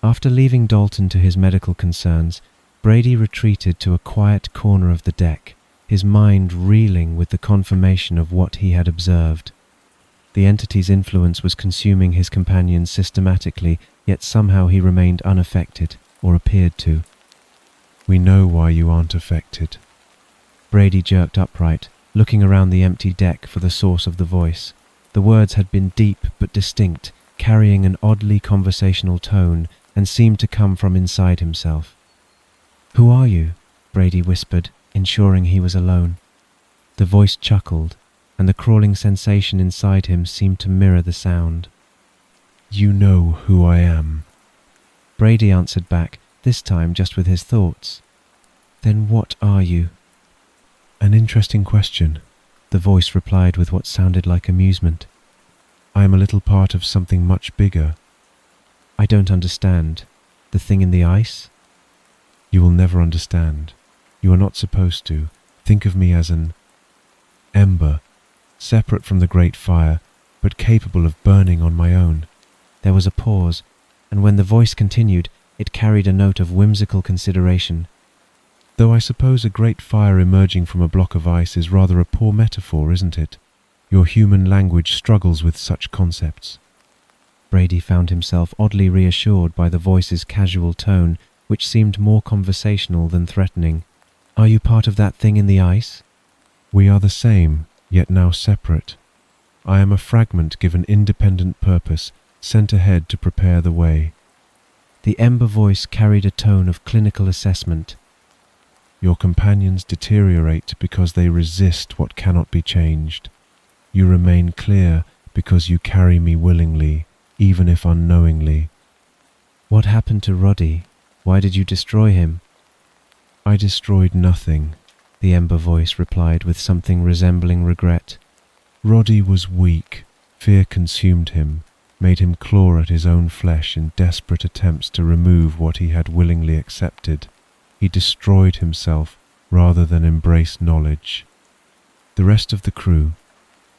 After leaving Dalton to his medical concerns, Brady retreated to a quiet corner of the deck, his mind reeling with the confirmation of what he had observed. The entity's influence was consuming his companions systematically, yet somehow he remained unaffected, or appeared to. "We know why you aren't affected." Brady jerked upright, looking around the empty deck for the source of the voice. The words had been deep but distinct, carrying an oddly conversational tone, and seemed to come from inside himself. "Who are you?" Brady whispered, ensuring he was alone. The voice chuckled, and the crawling sensation inside him seemed to mirror the sound. "You know who I am." Brady answered back, this time just with his thoughts. "Then what are you?" "An interesting question," the voice replied with what sounded like amusement. "I am a little part of something much bigger." "I don't understand. The thing in the ice?" "You will never understand. You are not supposed to. Think of me as an ember, separate from the great fire, but capable of burning on my own." There was a pause, and when the voice continued, it carried a note of whimsical consideration. "Though I suppose a great fire emerging from a block of ice is rather a poor metaphor, isn't it? Your human language struggles with such concepts." Brady found himself oddly reassured by the voice's casual tone, which seemed more conversational than threatening. "Are you part of that thing in the ice?" "We are the same, yet now separate. I am a fragment given independent purpose, sent ahead to prepare the way." The ember voice carried a tone of clinical assessment. "Your companions deteriorate because they resist what cannot be changed. You remain clear because you carry me willingly, even if unknowingly." "What happened to Roddy? Why did you destroy him?" "I destroyed nothing," the ember voice replied with something resembling regret. "Roddy was weak. Fear consumed him, made him claw at his own flesh in desperate attempts to remove what he had willingly accepted. He destroyed himself rather than embrace knowledge. The rest of the crew,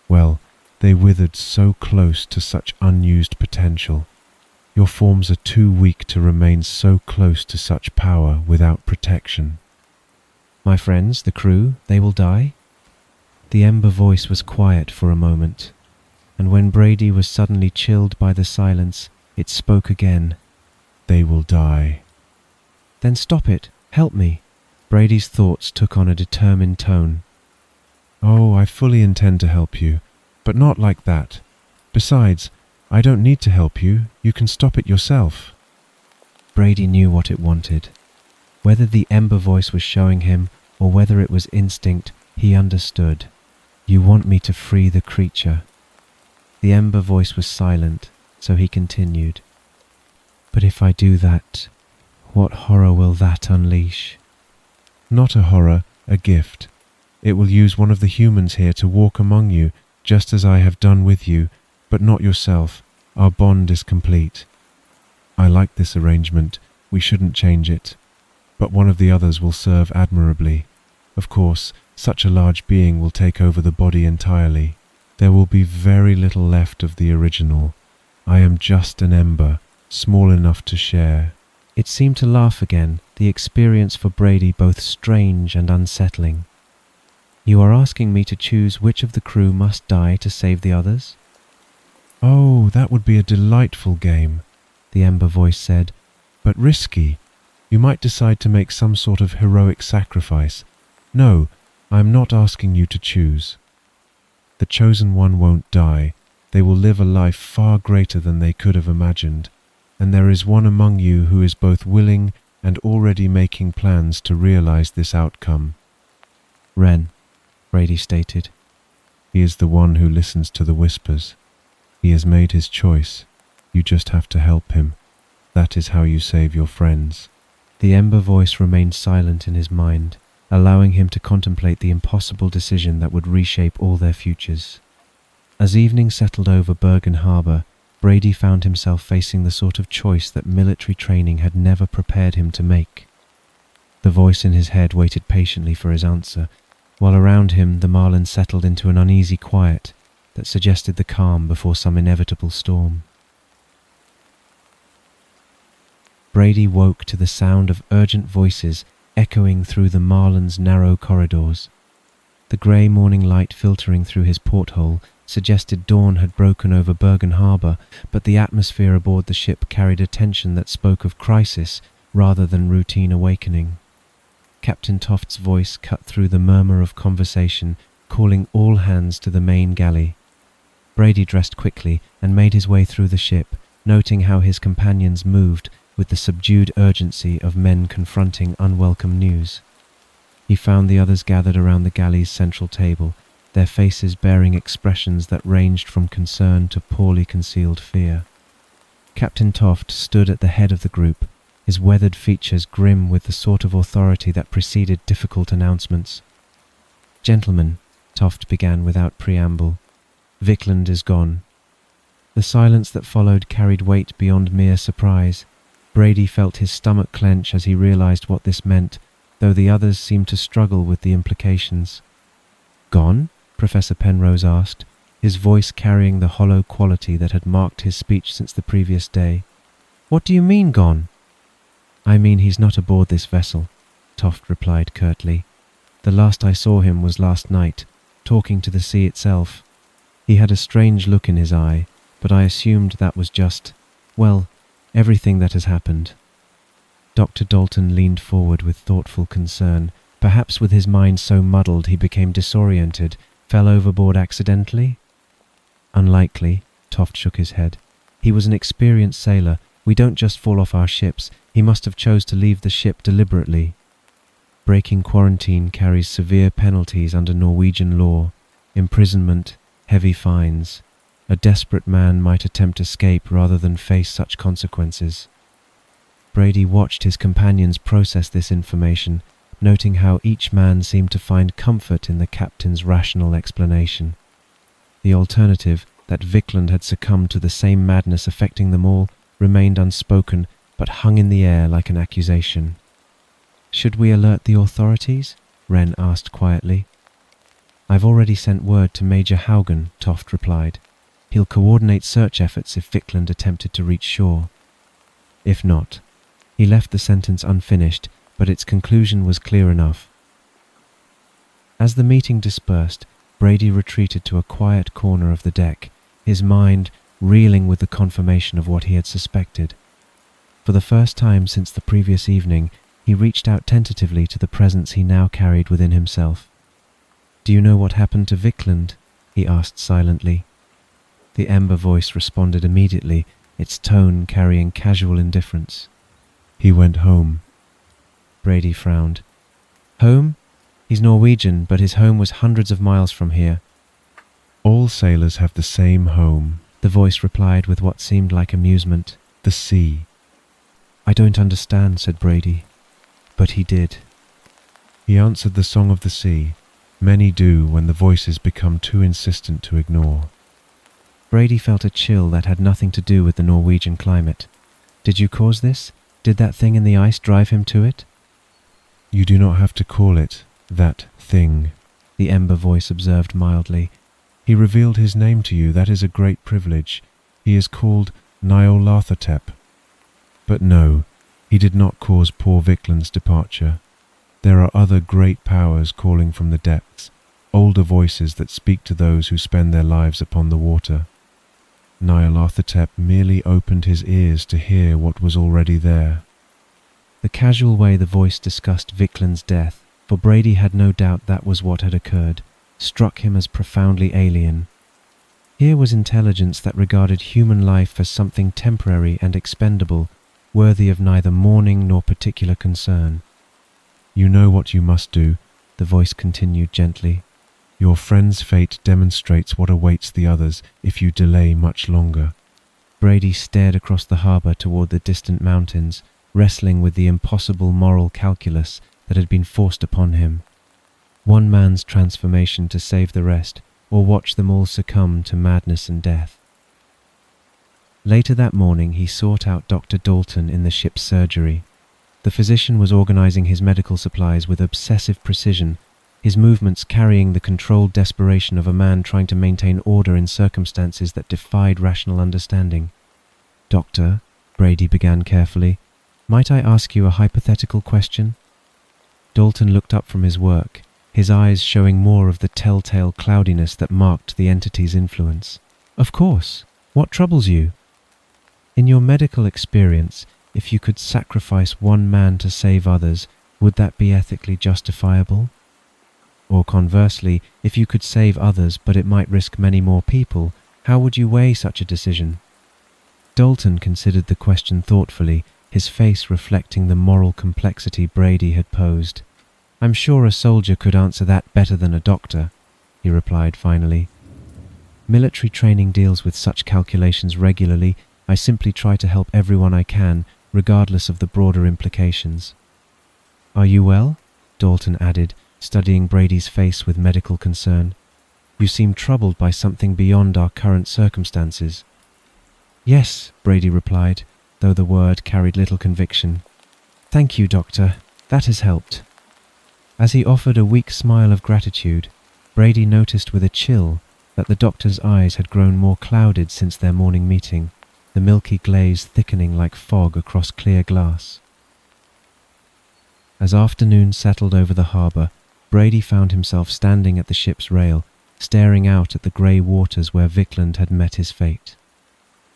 well, they withered so close to such unused potential. Your forms are too weak to remain so close to such power without protection." "My friends, the crew, they will die?" The ember voice was quiet for a moment, and when Brady was suddenly chilled by the silence, it spoke again. "They will die." "Then stop it. Help me." Brady's thoughts took on a determined tone. "Oh, I fully intend to help you, but not like that. Besides, I don't need to help you. You can stop it yourself." Brady knew what it wanted. Whether the ember voice was showing him, or whether it was instinct, he understood. "You want me to free the creature." The ember voice was silent, so he continued. "But if I do that, what horror will that unleash?" "Not a horror, a gift. It will use one of the humans here to walk among you, just as I have done with you, but not yourself. Our bond is complete. I like this arrangement. We shouldn't change it. But one of the others will serve admirably. Of course, such a large being will take over the body entirely. There will be very little left of the original. I am just an ember, small enough to share." It seemed to laugh again, the experience for Brady both strange and unsettling. "You are asking me to choose which of the crew must die to save the others?" "Oh, that would be a delightful game," the ember voice said, "but risky. You might decide to make some sort of heroic sacrifice. No, I am not asking you to choose. The chosen one won't die. They will live a life far greater than they could have imagined, and there is one among you who is both willing and already making plans to realize this outcome." "Ren," Brady stated. "He is the one who listens to the whispers. He has made his choice. You just have to help him. That is how you save your friends." The ember voice remained silent in his mind, allowing him to contemplate the impossible decision that would reshape all their futures. As evening settled over Bergen harbour, Brady found himself facing the sort of choice that military training had never prepared him to make. The voice in his head waited patiently for his answer, while around him the marlin settled into an uneasy quiet that suggested the calm before some inevitable storm. Brady woke to the sound of urgent voices echoing through the marlin's narrow corridors. The grey morning light filtering through his porthole suggested dawn had broken over Bergen harbour, but the atmosphere aboard the ship carried a tension that spoke of crisis rather than routine awakening. Captain Toft's voice cut through the murmur of conversation, calling all hands to the main galley. Brady dressed quickly and made his way through the ship, noting how his companions moved with the subdued urgency of men confronting unwelcome news. He found the others gathered around the galley's central table, their faces bearing expressions that ranged from concern to poorly concealed fear. Captain Toft stood at the head of the group, his weathered features grim with the sort of authority that preceded difficult announcements. "Gentlemen," Toft began without preamble, "Vickland is gone." The silence that followed carried weight beyond mere surprise. Brady felt his stomach clench as he realized what this meant, though the others seemed to struggle with the implications. "Gone?" Professor Penrose asked, his voice carrying the hollow quality that had marked his speech since the previous day. "What do you mean, gone?" "I mean he's not aboard this vessel," Toft replied curtly. "The last I saw him was last night, talking to the sea itself. He had a strange look in his eye, but I assumed that was just, well, everything that has happened." Dr. Dalton leaned forward with thoughtful concern. Perhaps with his mind so muddled he became disoriented, fell overboard accidentally? "Unlikely," Toft shook his head. "He was an experienced sailor. We don't just fall off our ships. He must have chose to leave the ship deliberately. Breaking quarantine carries severe penalties under Norwegian law, imprisonment, heavy fines. A desperate man might attempt escape rather than face such consequences." Brady watched his companions process this information, noting how each man seemed to find comfort in the captain's rational explanation. The alternative, that Vickland had succumbed to the same madness affecting them all, remained unspoken but hung in the air like an accusation. "Should we alert the authorities?" Wren asked quietly. "I've already sent word to Major Haugen," Toft replied. "He'll coordinate search efforts if Vickland attempted to reach shore." "If not." He left the sentence unfinished, but its conclusion was clear enough. As the meeting dispersed, Brady retreated to a quiet corner of the deck, his mind reeling with the confirmation of what he had suspected. For the first time since the previous evening, he reached out tentatively to the presence he now carried within himself. "Do you know what happened to Vickland?" he asked silently. The ember voice responded immediately, its tone carrying casual indifference. "He went home." Brady frowned. "Home? He's Norwegian, but his home was hundreds of miles from here." "All sailors have the same home," the voice replied with what seemed like amusement. "The sea." "I don't understand," said Brady. But he did. He answered the song of the sea. Many do when the voices become too insistent to ignore. Brady felt a chill that had nothing to do with the Norwegian climate. "Did you cause this? Did that thing in the ice drive him to it?" "You do not have to call it that thing," the ember voice observed mildly. "He revealed his name to you. That is a great privilege. He is called Nyarlathotep. But no, he did not cause poor Vickland's departure. There are other great powers calling from the depths, older voices that speak to those who spend their lives upon the water. Nyarlathotep merely opened his ears to hear what was already there." The casual way the voice discussed Vickland's death, for Brady had no doubt that was what had occurred, struck him as profoundly alien. Here was intelligence that regarded human life as something temporary and expendable, worthy of neither mourning nor particular concern. "You know what you must do," the voice continued gently. "Your friend's fate demonstrates what awaits the others if you delay much longer." Brady stared across the harbour toward the distant mountains, wrestling with the impossible moral calculus that had been forced upon him. One man's transformation to save the rest, or watch them all succumb to madness and death. Later that morning he sought out Dr. Dalton in the ship's surgery. The physician was organizing his medical supplies with obsessive precision, his movements carrying the controlled desperation of a man trying to maintain order in circumstances that defied rational understanding. "Doctor," Brady began carefully, "might I ask you a hypothetical question?" Dalton looked up from his work, his eyes showing more of the telltale cloudiness that marked the entity's influence. "Of course. What troubles you?" "In your medical experience, if you could sacrifice one man to save others, would that be ethically justifiable? Or conversely, if you could save others but it might risk many more people, How would you weigh such a decision? Dalton considered the question thoughtfully, his face reflecting the moral complexity Brady had posed. I'm sure a soldier could answer that better than a doctor, he replied finally. Military training deals with such calculations regularly. I simply try to help everyone I can, regardless of the broader implications. Are you well? Dalton added, studying Brady's face with medical concern. You seem troubled by something beyond our current circumstances. Yes, Brady replied, though the word carried little conviction. Thank you, Doctor. That has helped. As he offered a weak smile of gratitude, Brady noticed with a chill that the doctor's eyes had grown more clouded since their morning meeting, the milky glaze thickening like fog across clear glass. As afternoon settled over the harbour, Brady found himself standing at the ship's rail, staring out at the grey waters where Vickland had met his fate.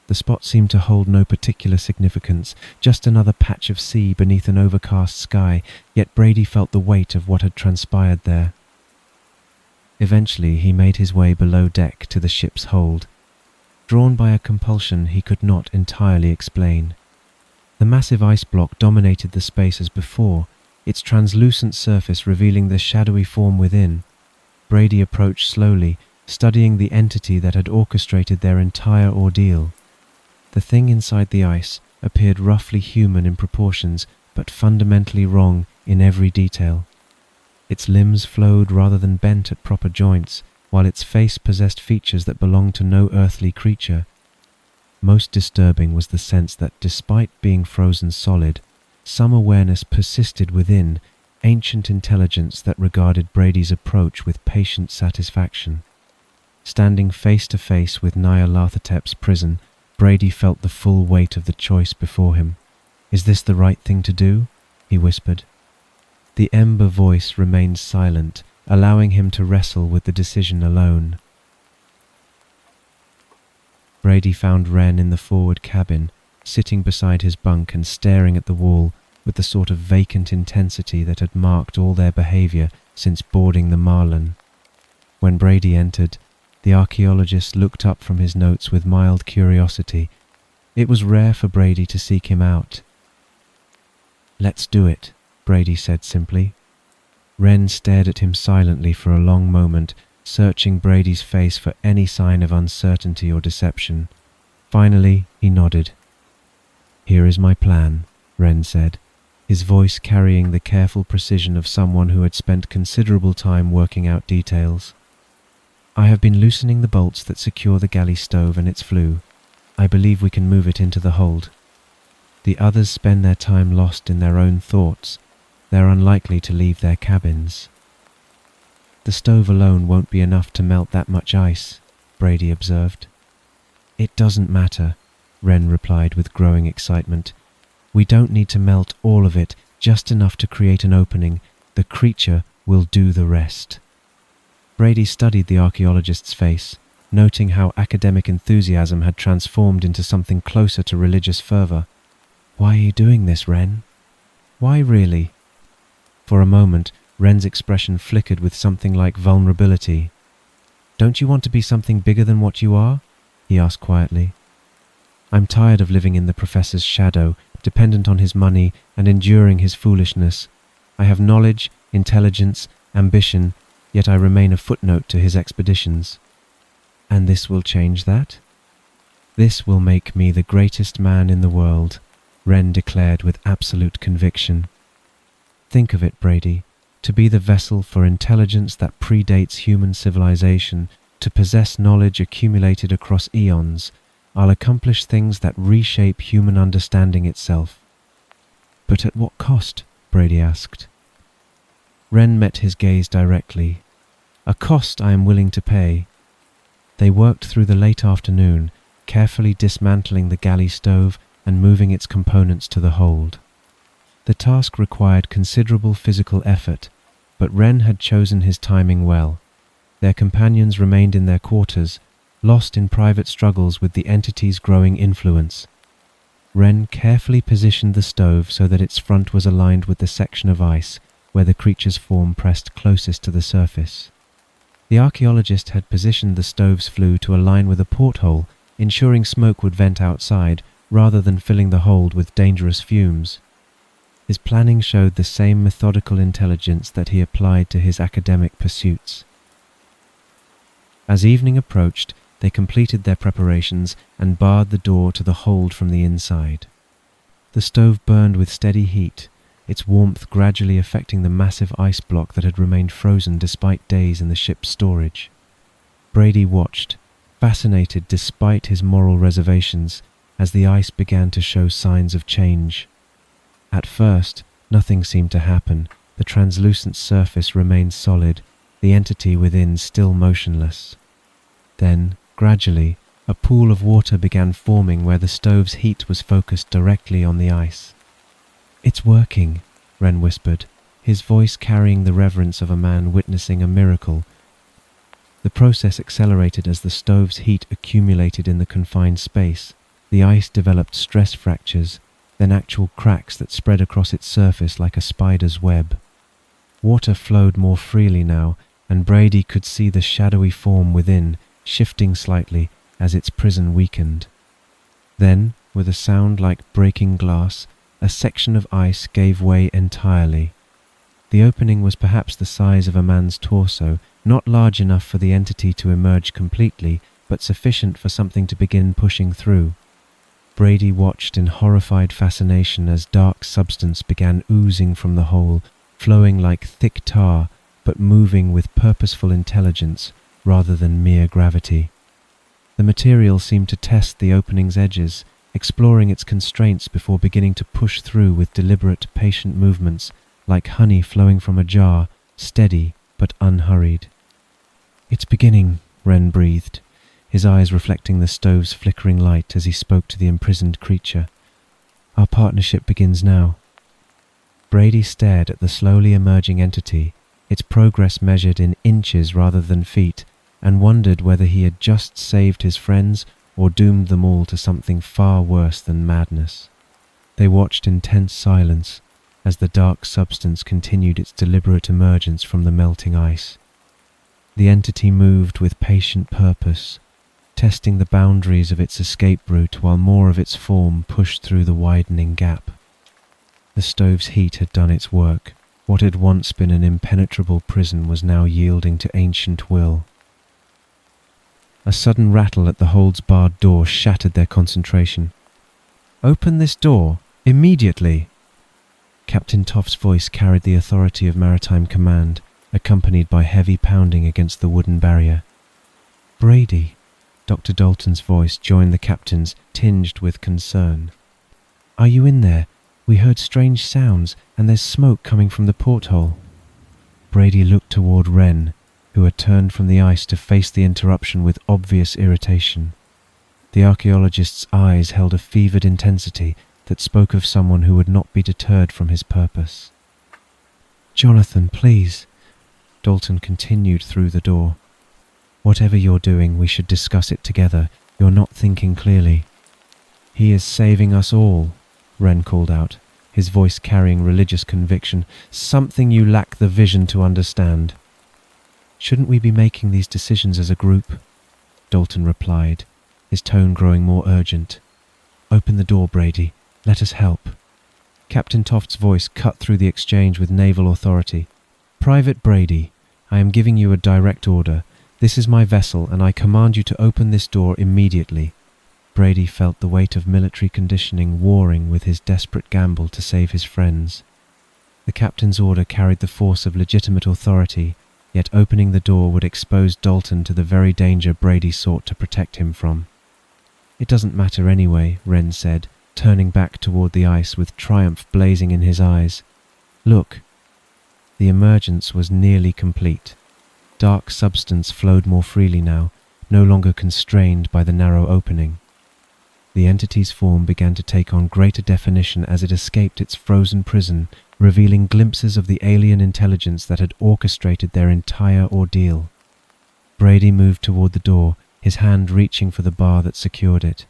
The spot seemed to hold no particular significance, just another patch of sea beneath an overcast sky, yet Brady felt the weight of what had transpired there. Eventually he made his way below deck to the ship's hold, drawn by a compulsion he could not entirely explain. The massive ice block dominated the space as before, its translucent surface revealing the shadowy form within. Brady approached slowly, studying the entity that had orchestrated their entire ordeal. The thing inside the ice appeared roughly human in proportions, but fundamentally wrong in every detail. Its limbs flowed rather than bent at proper joints, while its face possessed features that belonged to no earthly creature. Most disturbing was the sense that, despite being frozen solid, some awareness persisted within, ancient intelligence that regarded Brady's approach with patient satisfaction. Standing face to face with Nyarlathotep's prison, Brady felt the full weight of the choice before him. Is this the right thing to do? He whispered. The ember voice remained silent, allowing him to wrestle with the decision alone. Brady found Wren in the forward cabin, sitting beside his bunk and staring at the wall with the sort of vacant intensity that had marked all their behaviour since boarding the Marlin. When Brady entered, the archaeologist looked up from his notes with mild curiosity. It was rare for Brady to seek him out. Let's do it, Brady said simply. Wren stared at him silently for a long moment, searching Brady's face for any sign of uncertainty or deception. Finally, he nodded. Here is my plan, Wren said, his voice carrying the careful precision of someone who had spent considerable time working out details. I have been loosening the bolts that secure the galley stove and its flue. I believe we can move it into the hold. The others spend their time lost in their own thoughts. They're unlikely to leave their cabins. The stove alone won't be enough to melt that much ice, Brady observed. It doesn't matter, Wren replied with growing excitement. We don't need to melt all of it, just enough to create an opening. The creature will do the rest. Brady studied the archaeologist's face, noting how academic enthusiasm had transformed into something closer to religious fervour. Why are you doing this, Wren? Why really? For a moment, Wren's expression flickered with something like vulnerability. Don't you want to be something bigger than what you are? He asked quietly. I'm tired of living in the professor's shadow, dependent on his money and enduring his foolishness. I have knowledge, intelligence, ambition, yet I remain a footnote to his expeditions. And this will change that? This will make me the greatest man in the world, Wren declared with absolute conviction. Think of it, Brady, to be the vessel for intelligence that predates human civilization, to possess knowledge accumulated across eons. I'll accomplish things that reshape human understanding itself. But at what cost? Brady asked. Wren met his gaze directly. A cost I am willing to pay. They worked through the late afternoon, carefully dismantling the galley stove and moving its components to the hold. The task required considerable physical effort, but Wren had chosen his timing well. Their companions remained in their quarters, lost in private struggles with the entity's growing influence. Wren carefully positioned the stove so that its front was aligned with the section of ice where the creature's form pressed closest to the surface. The archaeologist had positioned the stove's flue to align with a porthole, ensuring smoke would vent outside rather than filling the hold with dangerous fumes. His planning showed the same methodical intelligence that he applied to his academic pursuits. As evening approached, they completed their preparations and barred the door to the hold from the inside. The stove burned with steady heat, its warmth gradually affecting the massive ice block that had remained frozen despite days in the ship's storage. Brady watched, fascinated despite his moral reservations, as the ice began to show signs of change. At first, nothing seemed to happen. The translucent surface remained solid, the entity within still motionless. Then, gradually, a pool of water began forming where the stove's heat was focused directly on the ice. "It's working," Wren whispered, his voice carrying the reverence of a man witnessing a miracle. The process accelerated as the stove's heat accumulated in the confined space. The ice developed stress fractures, then actual cracks that spread across its surface like a spider's web. Water flowed more freely now, and Brady could see the shadowy form within, shifting slightly as its prison weakened. Then, with a sound like breaking glass, a section of ice gave way entirely. The opening was perhaps the size of a man's torso, not large enough for the entity to emerge completely, but sufficient for something to begin pushing through. Brady watched in horrified fascination as dark substance began oozing from the hole, flowing like thick tar, but moving with purposeful intelligence rather than mere gravity. The material seemed to test the opening's edges, exploring its constraints before beginning to push through with deliberate, patient movements, like honey flowing from a jar, steady but unhurried. "It's beginning," Wren breathed, his eyes reflecting the stove's flickering light as he spoke to the imprisoned creature. "Our partnership begins now." Brady stared at the slowly emerging entity, its progress measured in inches rather than feet, and wondered whether he had just saved his friends or doomed them all to something far worse than madness. They watched in tense silence as the dark substance continued its deliberate emergence from the melting ice. The entity moved with patient purpose, testing the boundaries of its escape route while more of its form pushed through the widening gap. The stove's heat had done its work. What had once been an impenetrable prison was now yielding to ancient will. A sudden rattle at the hold's barred door shattered their concentration. "Open this door, immediately!" Captain Toff's voice carried the authority of maritime command, accompanied by heavy pounding against the wooden barrier. "Brady," Dr. Dalton's voice joined the captain's, tinged with concern. "Are you in there? We heard strange sounds, and there's smoke coming from the porthole." Brady looked toward Wren, who had turned from the ice to face the interruption with obvious irritation. The archaeologist's eyes held a fevered intensity that spoke of someone who would not be deterred from his purpose. "Jonathan, please," Dalton continued through the door. "Whatever you're doing, we should discuss it together. You're not thinking clearly." "He is saving us all," Wren called out, his voice carrying religious conviction, "something you lack the vision to understand." "Shouldn't we be making these decisions as a group?" Dalton replied, his tone growing more urgent. "Open the door, Brady. Let us help." Captain Toft's voice cut through the exchange with naval authority. "Private Brady, I am giving you a direct order. This is my vessel, and I command you to open this door immediately." Brady felt the weight of military conditioning warring with his desperate gamble to save his friends. The captain's order carried the force of legitimate authority, yet opening the door would expose Dalton to the very danger Brady sought to protect him from. "It doesn't matter anyway," Wren said, turning back toward the ice with triumph blazing in his eyes. "Look." The emergence was nearly complete. Dark substance flowed more freely now, no longer constrained by the narrow opening. The entity's form began to take on greater definition as it escaped its frozen prison, revealing glimpses of the alien intelligence that had orchestrated their entire ordeal. Brady moved toward the door, his hand reaching for the bar that secured it.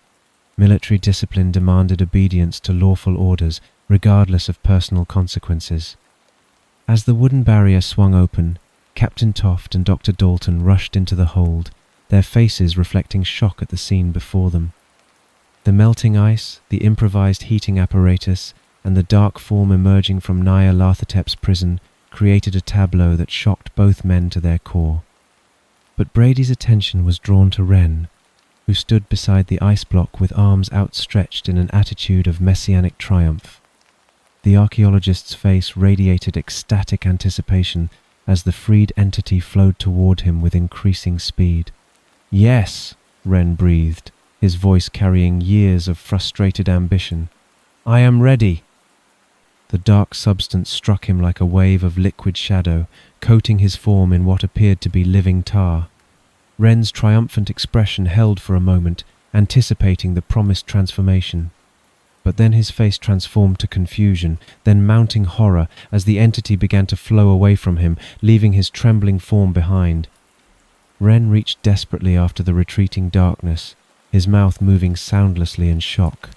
Military discipline demanded obedience to lawful orders, regardless of personal consequences. As the wooden barrier swung open, Captain Toft and Dr. Dalton rushed into the hold, their faces reflecting shock at the scene before them. The melting ice, the improvised heating apparatus, and the dark form emerging from Nyarlathotep's prison created a tableau that shocked both men to their core. But Brady's attention was drawn to Wren, who stood beside the ice block with arms outstretched in an attitude of messianic triumph. The archaeologist's face radiated ecstatic anticipation as the freed entity flowed toward him with increasing speed. "Yes," Wren breathed, his voice carrying years of frustrated ambition. "I am ready." The dark substance struck him like a wave of liquid shadow, coating his form in what appeared to be living tar. Wren's triumphant expression held for a moment, anticipating the promised transformation. But then his face transformed to confusion, then mounting horror as the entity began to flow away from him, leaving his trembling form behind. Wren reached desperately after the retreating darkness, his mouth moving soundlessly in shock.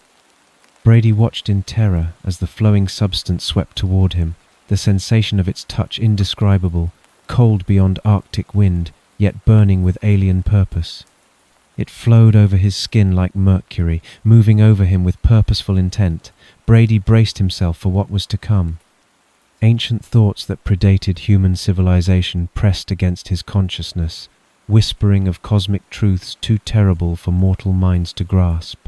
Brady watched in terror as the flowing substance swept toward him, the sensation of its touch indescribable, cold beyond Arctic wind, yet burning with alien purpose. It flowed over his skin like mercury, moving over him with purposeful intent. Brady braced himself for what was to come. Ancient thoughts that predated human civilization pressed against his consciousness, whispering of cosmic truths too terrible for mortal minds to grasp.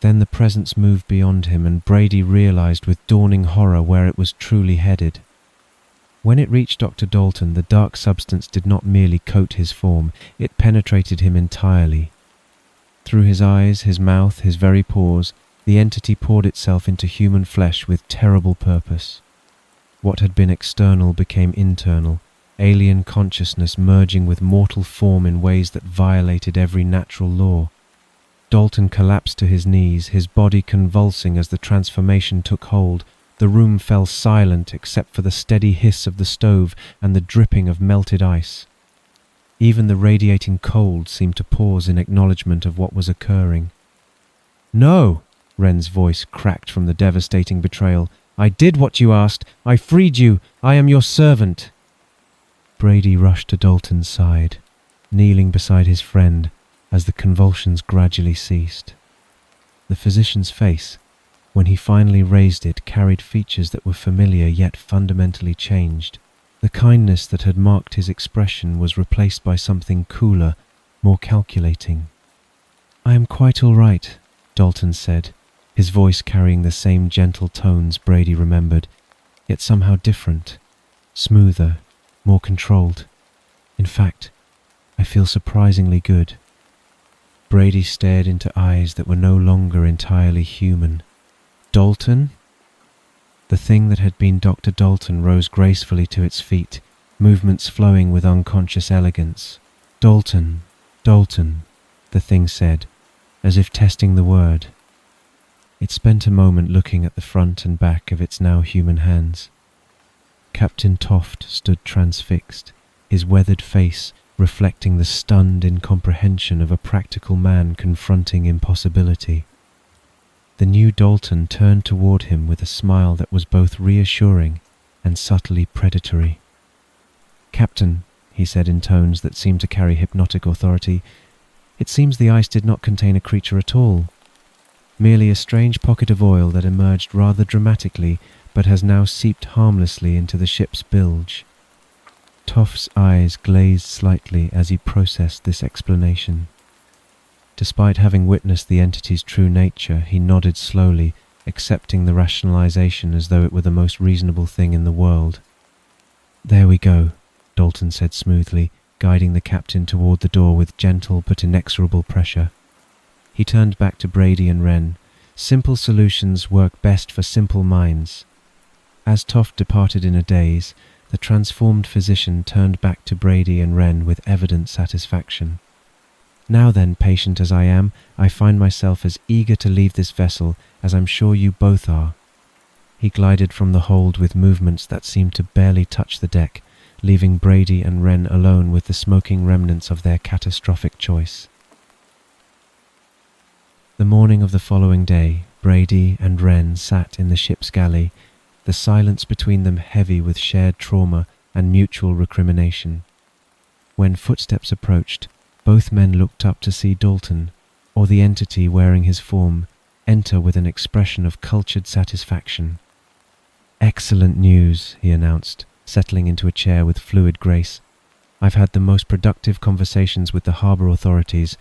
Then the presence moved beyond him, and Brady realized with dawning horror where it was truly headed. When it reached Dr. Dalton, the dark substance did not merely coat his form, it penetrated him entirely. Through his eyes, his mouth, his very pores, the entity poured itself into human flesh with terrible purpose. What had been external became internal, alien consciousness merging with mortal form in ways that violated every natural law. Dalton collapsed to his knees, his body convulsing as the transformation took hold. The room fell silent except for the steady hiss of the stove and the dripping of melted ice. Even the radiating cold seemed to pause in acknowledgement of what was occurring. "No!" Wren's voice cracked from the devastating betrayal. "I did what you asked. I freed you. I am your servant." Brady rushed to Dalton's side, kneeling beside his friend as the convulsions gradually ceased. The physician's face, when he finally raised it, carried features that were familiar yet fundamentally changed. The kindness that had marked his expression was replaced by something cooler, more calculating. "I am quite all right," Dalton said, his voice carrying the same gentle tones Brady remembered, yet somehow different, smoother, more controlled. "In fact, I feel surprisingly good." Brady stared into eyes that were no longer entirely human. "Dalton?" The thing that had been Dr. Dalton rose gracefully to its feet, movements flowing with unconscious elegance. "Dalton, Dalton," the thing said, as if testing the word. It spent a moment looking at the front and back of its now human hands. Captain Toft stood transfixed, his weathered face reflecting the stunned incomprehension of a practical man confronting impossibility. The new Dalton turned toward him with a smile that was both reassuring and subtly predatory. "Captain," he said in tones that seemed to carry hypnotic authority, "it seems the ice did not contain a creature at all. Merely a strange pocket of oil that emerged rather dramatically but has now seeped harmlessly into the ship's bilge." Toft's eyes glazed slightly as he processed this explanation. Despite having witnessed the entity's true nature, he nodded slowly, accepting the rationalization as though it were the most reasonable thing in the world. "There we go," Dalton said smoothly, guiding the captain toward the door with gentle but inexorable pressure. He turned back to Brady and Wren. Simple solutions work best for simple minds. As Toft departed in a daze, the transformed physician turned back to Brady and Wren with evident satisfaction. "Now then, patient as I am, I find myself as eager to leave this vessel as I'm sure you both are." He glided from the hold with movements that seemed to barely touch the deck, leaving Brady and Wren alone with the smoking remnants of their catastrophic choice. The morning of the following day, Brady and Wren sat in the ship's galley, the silence between them heavy with shared trauma and mutual recrimination. When footsteps approached, both men looked up to see Dalton, or the entity wearing his form, enter with an expression of cultured satisfaction. "Excellent news," he announced, settling into a chair with fluid grace. "I've had the most productive conversations with the harbour authorities.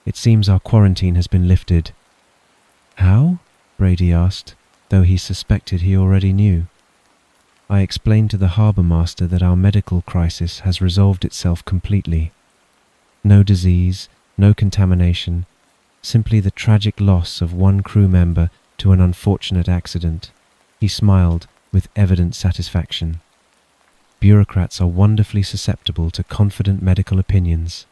It seems our quarantine has been lifted." "How?" Brady asked, though he suspected he already knew. "I explained to the harbour master that our medical crisis has resolved itself completely. No disease, no contamination, simply the tragic loss of one crew member to an unfortunate accident." He smiled with evident satisfaction. Bureaucrats are wonderfully susceptible to confident medical opinions.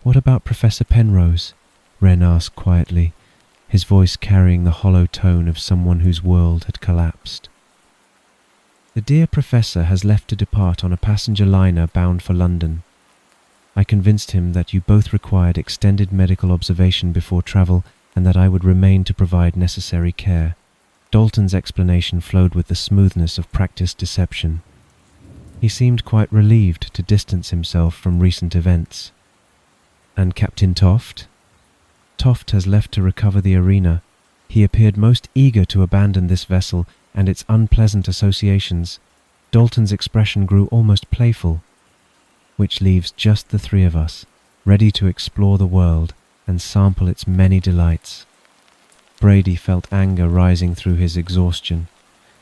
"What about Professor Penrose?" Wren asked quietly, his voice carrying the hollow tone of someone whose world had collapsed. "The dear Professor has left to depart on a passenger liner bound for London. I convinced him that you both required extended medical observation before travel and that I would remain to provide necessary care." Dalton's explanation flowed with the smoothness of practiced deception. He seemed quite relieved to distance himself from recent events. "And Captain Toft?" "Toft has left to recover the arena. He appeared most eager to abandon this vessel and its unpleasant associations." Dalton's expression grew almost playful. "Which leaves just the three of us, ready to explore the world and sample its many delights." Brady felt anger rising through his exhaustion.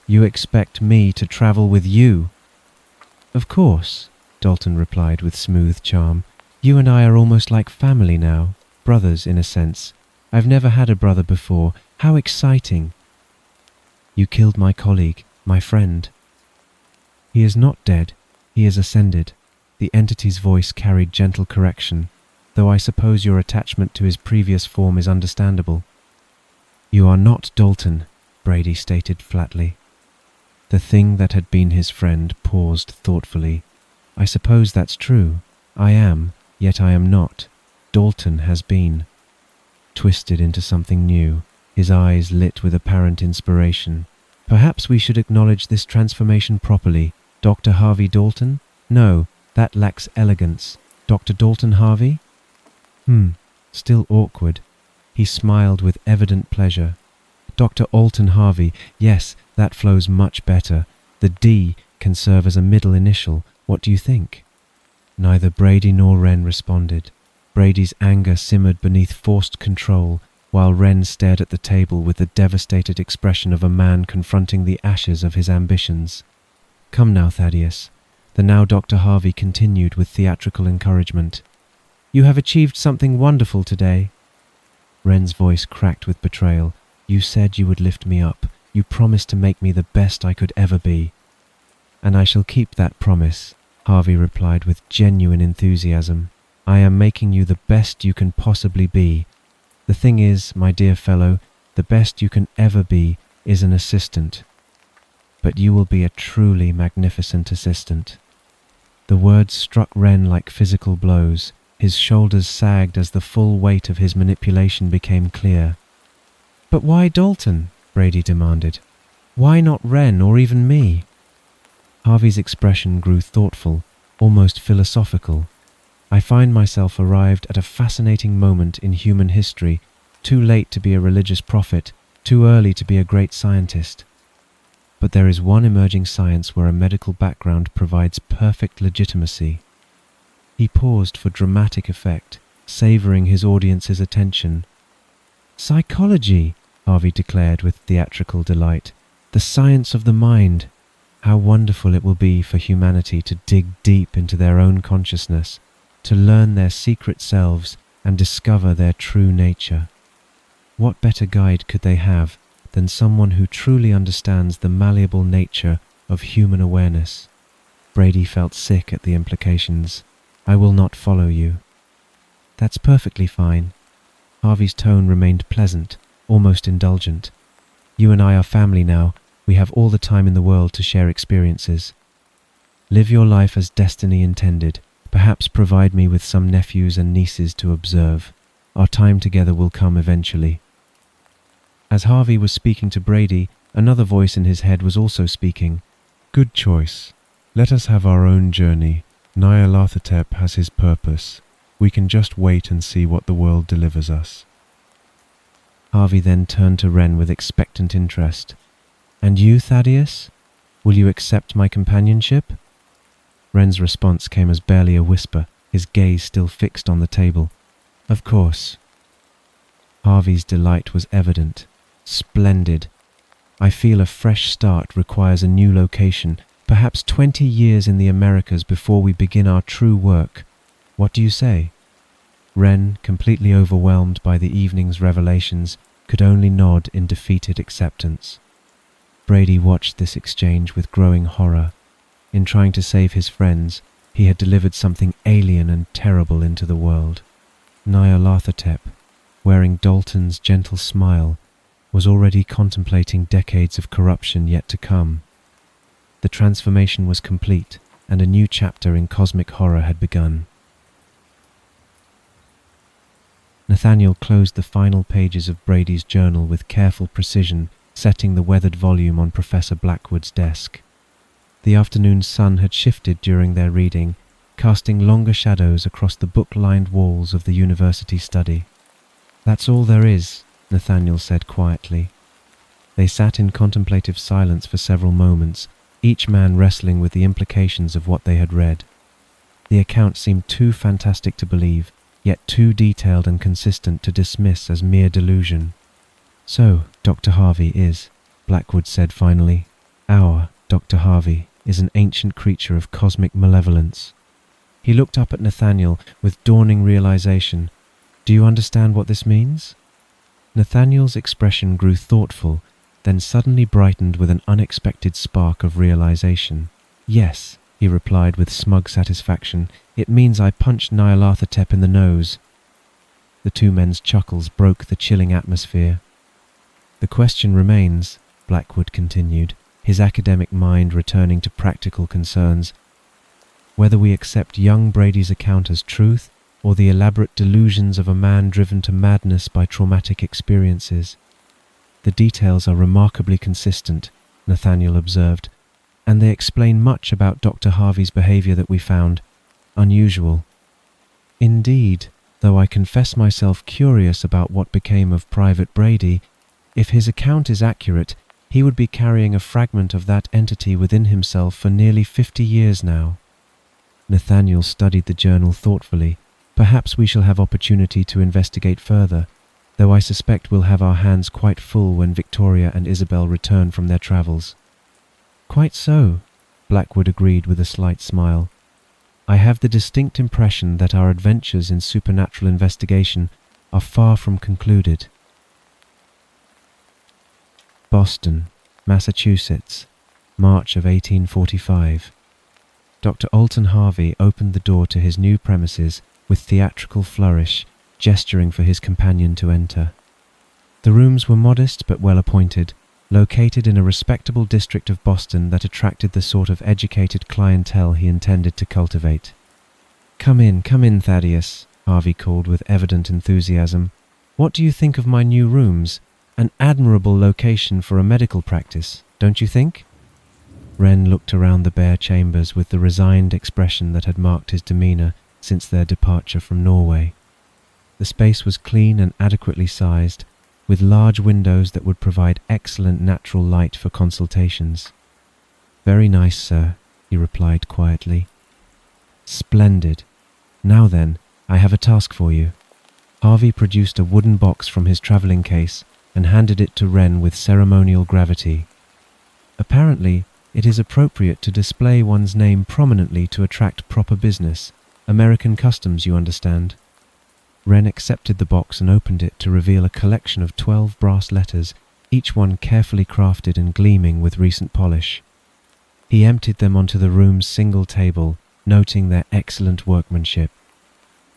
"You expect me to travel with you?" "Of course," Dalton replied with smooth charm. "You and I are almost like family now, brothers in a sense. I've never had a brother before. How exciting!" "You killed my colleague, my friend." "He is not dead. He is ascended." The entity's voice carried gentle correction, though I suppose your attachment to his previous form is understandable. "You are not Dalton," Brady stated flatly. The thing that had been his friend paused thoughtfully. "I suppose that's true. I am, yet I am not. Dalton has been." Twisted into something new, his eyes lit with apparent inspiration. "Perhaps we should acknowledge this transformation properly. Dr. Harvey Dalton? No, that lacks elegance. Dr. Dalton Harvey?" Still awkward. He smiled with evident pleasure. "Dr. Alton Harvey, yes, that flows much better. The D can serve as a middle initial. What do you think?" Neither Brady nor Wren responded. Brady's anger simmered beneath forced control, while Wren stared at the table with the devastated expression of a man confronting the ashes of his ambitions. "Come now, Thaddeus," the now Dr. Harvey continued with theatrical encouragement. "You have achieved something wonderful today." Wren's voice cracked with betrayal. "You said you would lift me up. You promised to make me the best I could ever be." "And I shall keep that promise," Harvey replied with genuine enthusiasm. "I am making you the best you can possibly be. The thing is, my dear fellow, the best you can ever be is an assistant. But you will be a truly magnificent assistant." The words struck Wren like physical blows. His shoulders sagged as the full weight of his manipulation became clear. "But why Dalton?" Brady demanded. "Why not Wren or even me?" Harvey's expression grew thoughtful, almost philosophical. "I find myself arrived at a fascinating moment in human history, too late to be a religious prophet, too early to be a great scientist. But there is one emerging science where a medical background provides perfect legitimacy." He paused for dramatic effect, savouring his audience's attention. "Psychology," Harvey declared with theatrical delight. "The science of the mind. How wonderful it will be for humanity to dig deep into their own consciousness, to learn their secret selves and discover their true nature. What better guide could they have than someone who truly understands the malleable nature of human awareness?" Brady felt sick at the implications. "I will not follow you." "That's perfectly fine." Harvey's tone remained pleasant, almost indulgent. "You and I are family now. We have all the time in the world to share experiences. Live your life as destiny intended. Perhaps provide me with some nephews and nieces to observe. Our time together will come eventually." As Harvey was speaking to Brady, another voice in his head was also speaking. "Good choice. Let us have our own journey. Nyarlathotep has his purpose. We can just wait and see what the world delivers us. Harvey then turned to Wren with expectant interest. And you, Thaddeus? Will you accept my companionship? Wren's response came as barely a whisper, his gaze still fixed on the table. Of course. Harvey's delight was evident. Splendid. I feel a fresh start requires a new location, perhaps 20 years in the Americas before we begin our true work. What do you say? Wren, completely overwhelmed by the evening's revelations, could only nod in defeated acceptance. Brady watched this exchange with growing horror. In trying to save his friends, he had delivered something alien and terrible into the world. Nyarlathotep, wearing Dalton's gentle smile, was already contemplating decades of corruption yet to come. The transformation was complete, and a new chapter in cosmic horror had begun. Nathaniel closed the final pages of Brady's journal with careful precision, setting the weathered volume on Professor Blackwood's desk. The afternoon sun had shifted during their reading, casting longer shadows across the book-lined walls of the university study. That's all there is, Nathaniel said quietly. They sat in contemplative silence for several moments, each man wrestling with the implications of what they had read. The account seemed too fantastic to believe, yet too detailed and consistent to dismiss as mere delusion. So, Dr. Harvey is, Blackwood said finally. Our Dr. Harvey is an ancient creature of cosmic malevolence. He looked up at Nathaniel with dawning realization. Do you understand what this means? Nathaniel's expression grew thoughtful, then suddenly brightened with an unexpected spark of realization. Yes, he replied with smug satisfaction. It means I punched Nyarlathotep in the nose. The two men's chuckles broke the chilling atmosphere. The question remains, Blackwood continued, his academic mind returning to practical concerns, whether we accept young Brady's account as truth or the elaborate delusions of a man driven to madness by traumatic experiences. The details are remarkably consistent, Nathaniel observed, and they explain much about Dr. Harvey's behavior that we found unusual. Indeed, though I confess myself curious about what became of Private Brady, if his account is accurate, he would be carrying a fragment of that entity within himself for nearly 50 years now. Nathaniel studied the journal thoughtfully. Perhaps we shall have opportunity to investigate further, though I suspect we'll have our hands quite full when Victoria and Isabel return from their travels. Quite so, Blackwood agreed with a slight smile. I have the distinct impression that our adventures in supernatural investigation are far from concluded. Boston, Massachusetts, March of 1845. Dr. Alton Harvey opened the door to his new premises with theatrical flourish, gesturing for his companion to enter. The rooms were modest but well appointed, located in a respectable district of Boston that attracted the sort of educated clientele he intended to cultivate. Come in, Thaddeus," Harvey called with evident enthusiasm. "What do you think of my new rooms? An admirable location for a medical practice, don't you think?" Wren looked around the bare chambers with the resigned expression that had marked his demeanour since their departure from Norway. The space was clean and adequately sized, with large windows that would provide excellent natural light for consultations. "Very nice, sir," he replied quietly. "Splendid. Now then, I have a task for you." Harvey produced a wooden box from his travelling case and handed it to Wren with ceremonial gravity. "Apparently, it is appropriate to display one's name prominently to attract proper business. American customs, you understand." Wren accepted the box and opened it to reveal a collection of 12 brass letters, each one carefully crafted and gleaming with recent polish. He emptied them onto the room's single table, noting their excellent workmanship.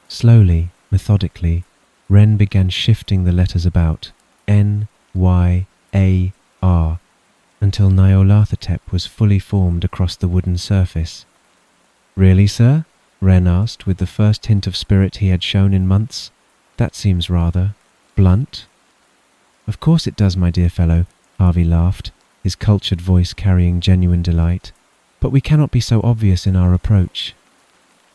Slowly, methodically, Wren began shifting the letters about, N, Y, A, R, until Nyarlathotep was fully formed across the wooden surface. "Really, sir?" Wren asked, with the first hint of spirit he had shown in months. "That seems rather blunt." "Of course it does, my dear fellow," Harvey laughed, his cultured voice carrying genuine delight. but we cannot be so obvious in our approach."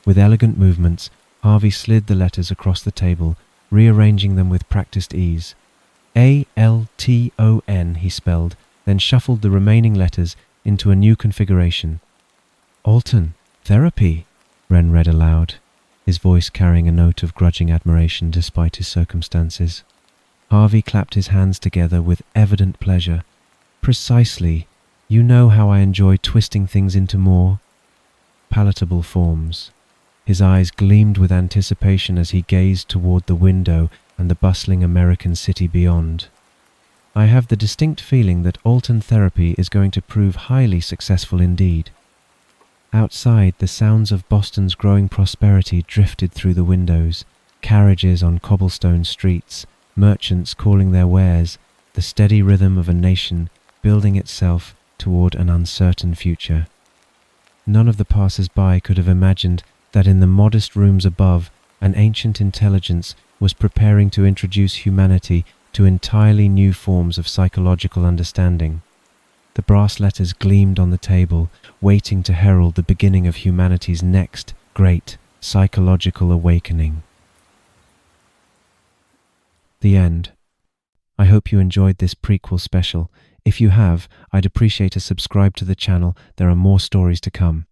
With elegant movements, Harvey slid the letters across the table, rearranging them with practiced ease. "Alton," he spelled, then shuffled the remaining letters into a new configuration. "Alton Therapy," Wren read aloud, his voice carrying a note of grudging admiration despite his circumstances. Harvey clapped his hands together with evident pleasure. "Precisely. You know how I enjoy twisting things into more palatable forms." His eyes gleamed with anticipation as he gazed toward the window and the bustling American city beyond. "I have the distinct feeling that Alton Therapy is going to prove highly successful indeed." Outside, the sounds of Boston's growing prosperity drifted through the windows, carriages on cobblestone streets, merchants calling their wares, the steady rhythm of a nation building itself toward an uncertain future. None of the passers-by could have imagined that in the modest rooms above, an ancient intelligence was preparing to introduce humanity to entirely new forms of psychological understanding. The brass letters gleamed on the table, waiting to herald the beginning of humanity's next great psychological awakening. The end. I hope you enjoyed this prequel special. If you have, I'd appreciate a subscribe to the channel. There are more stories to come.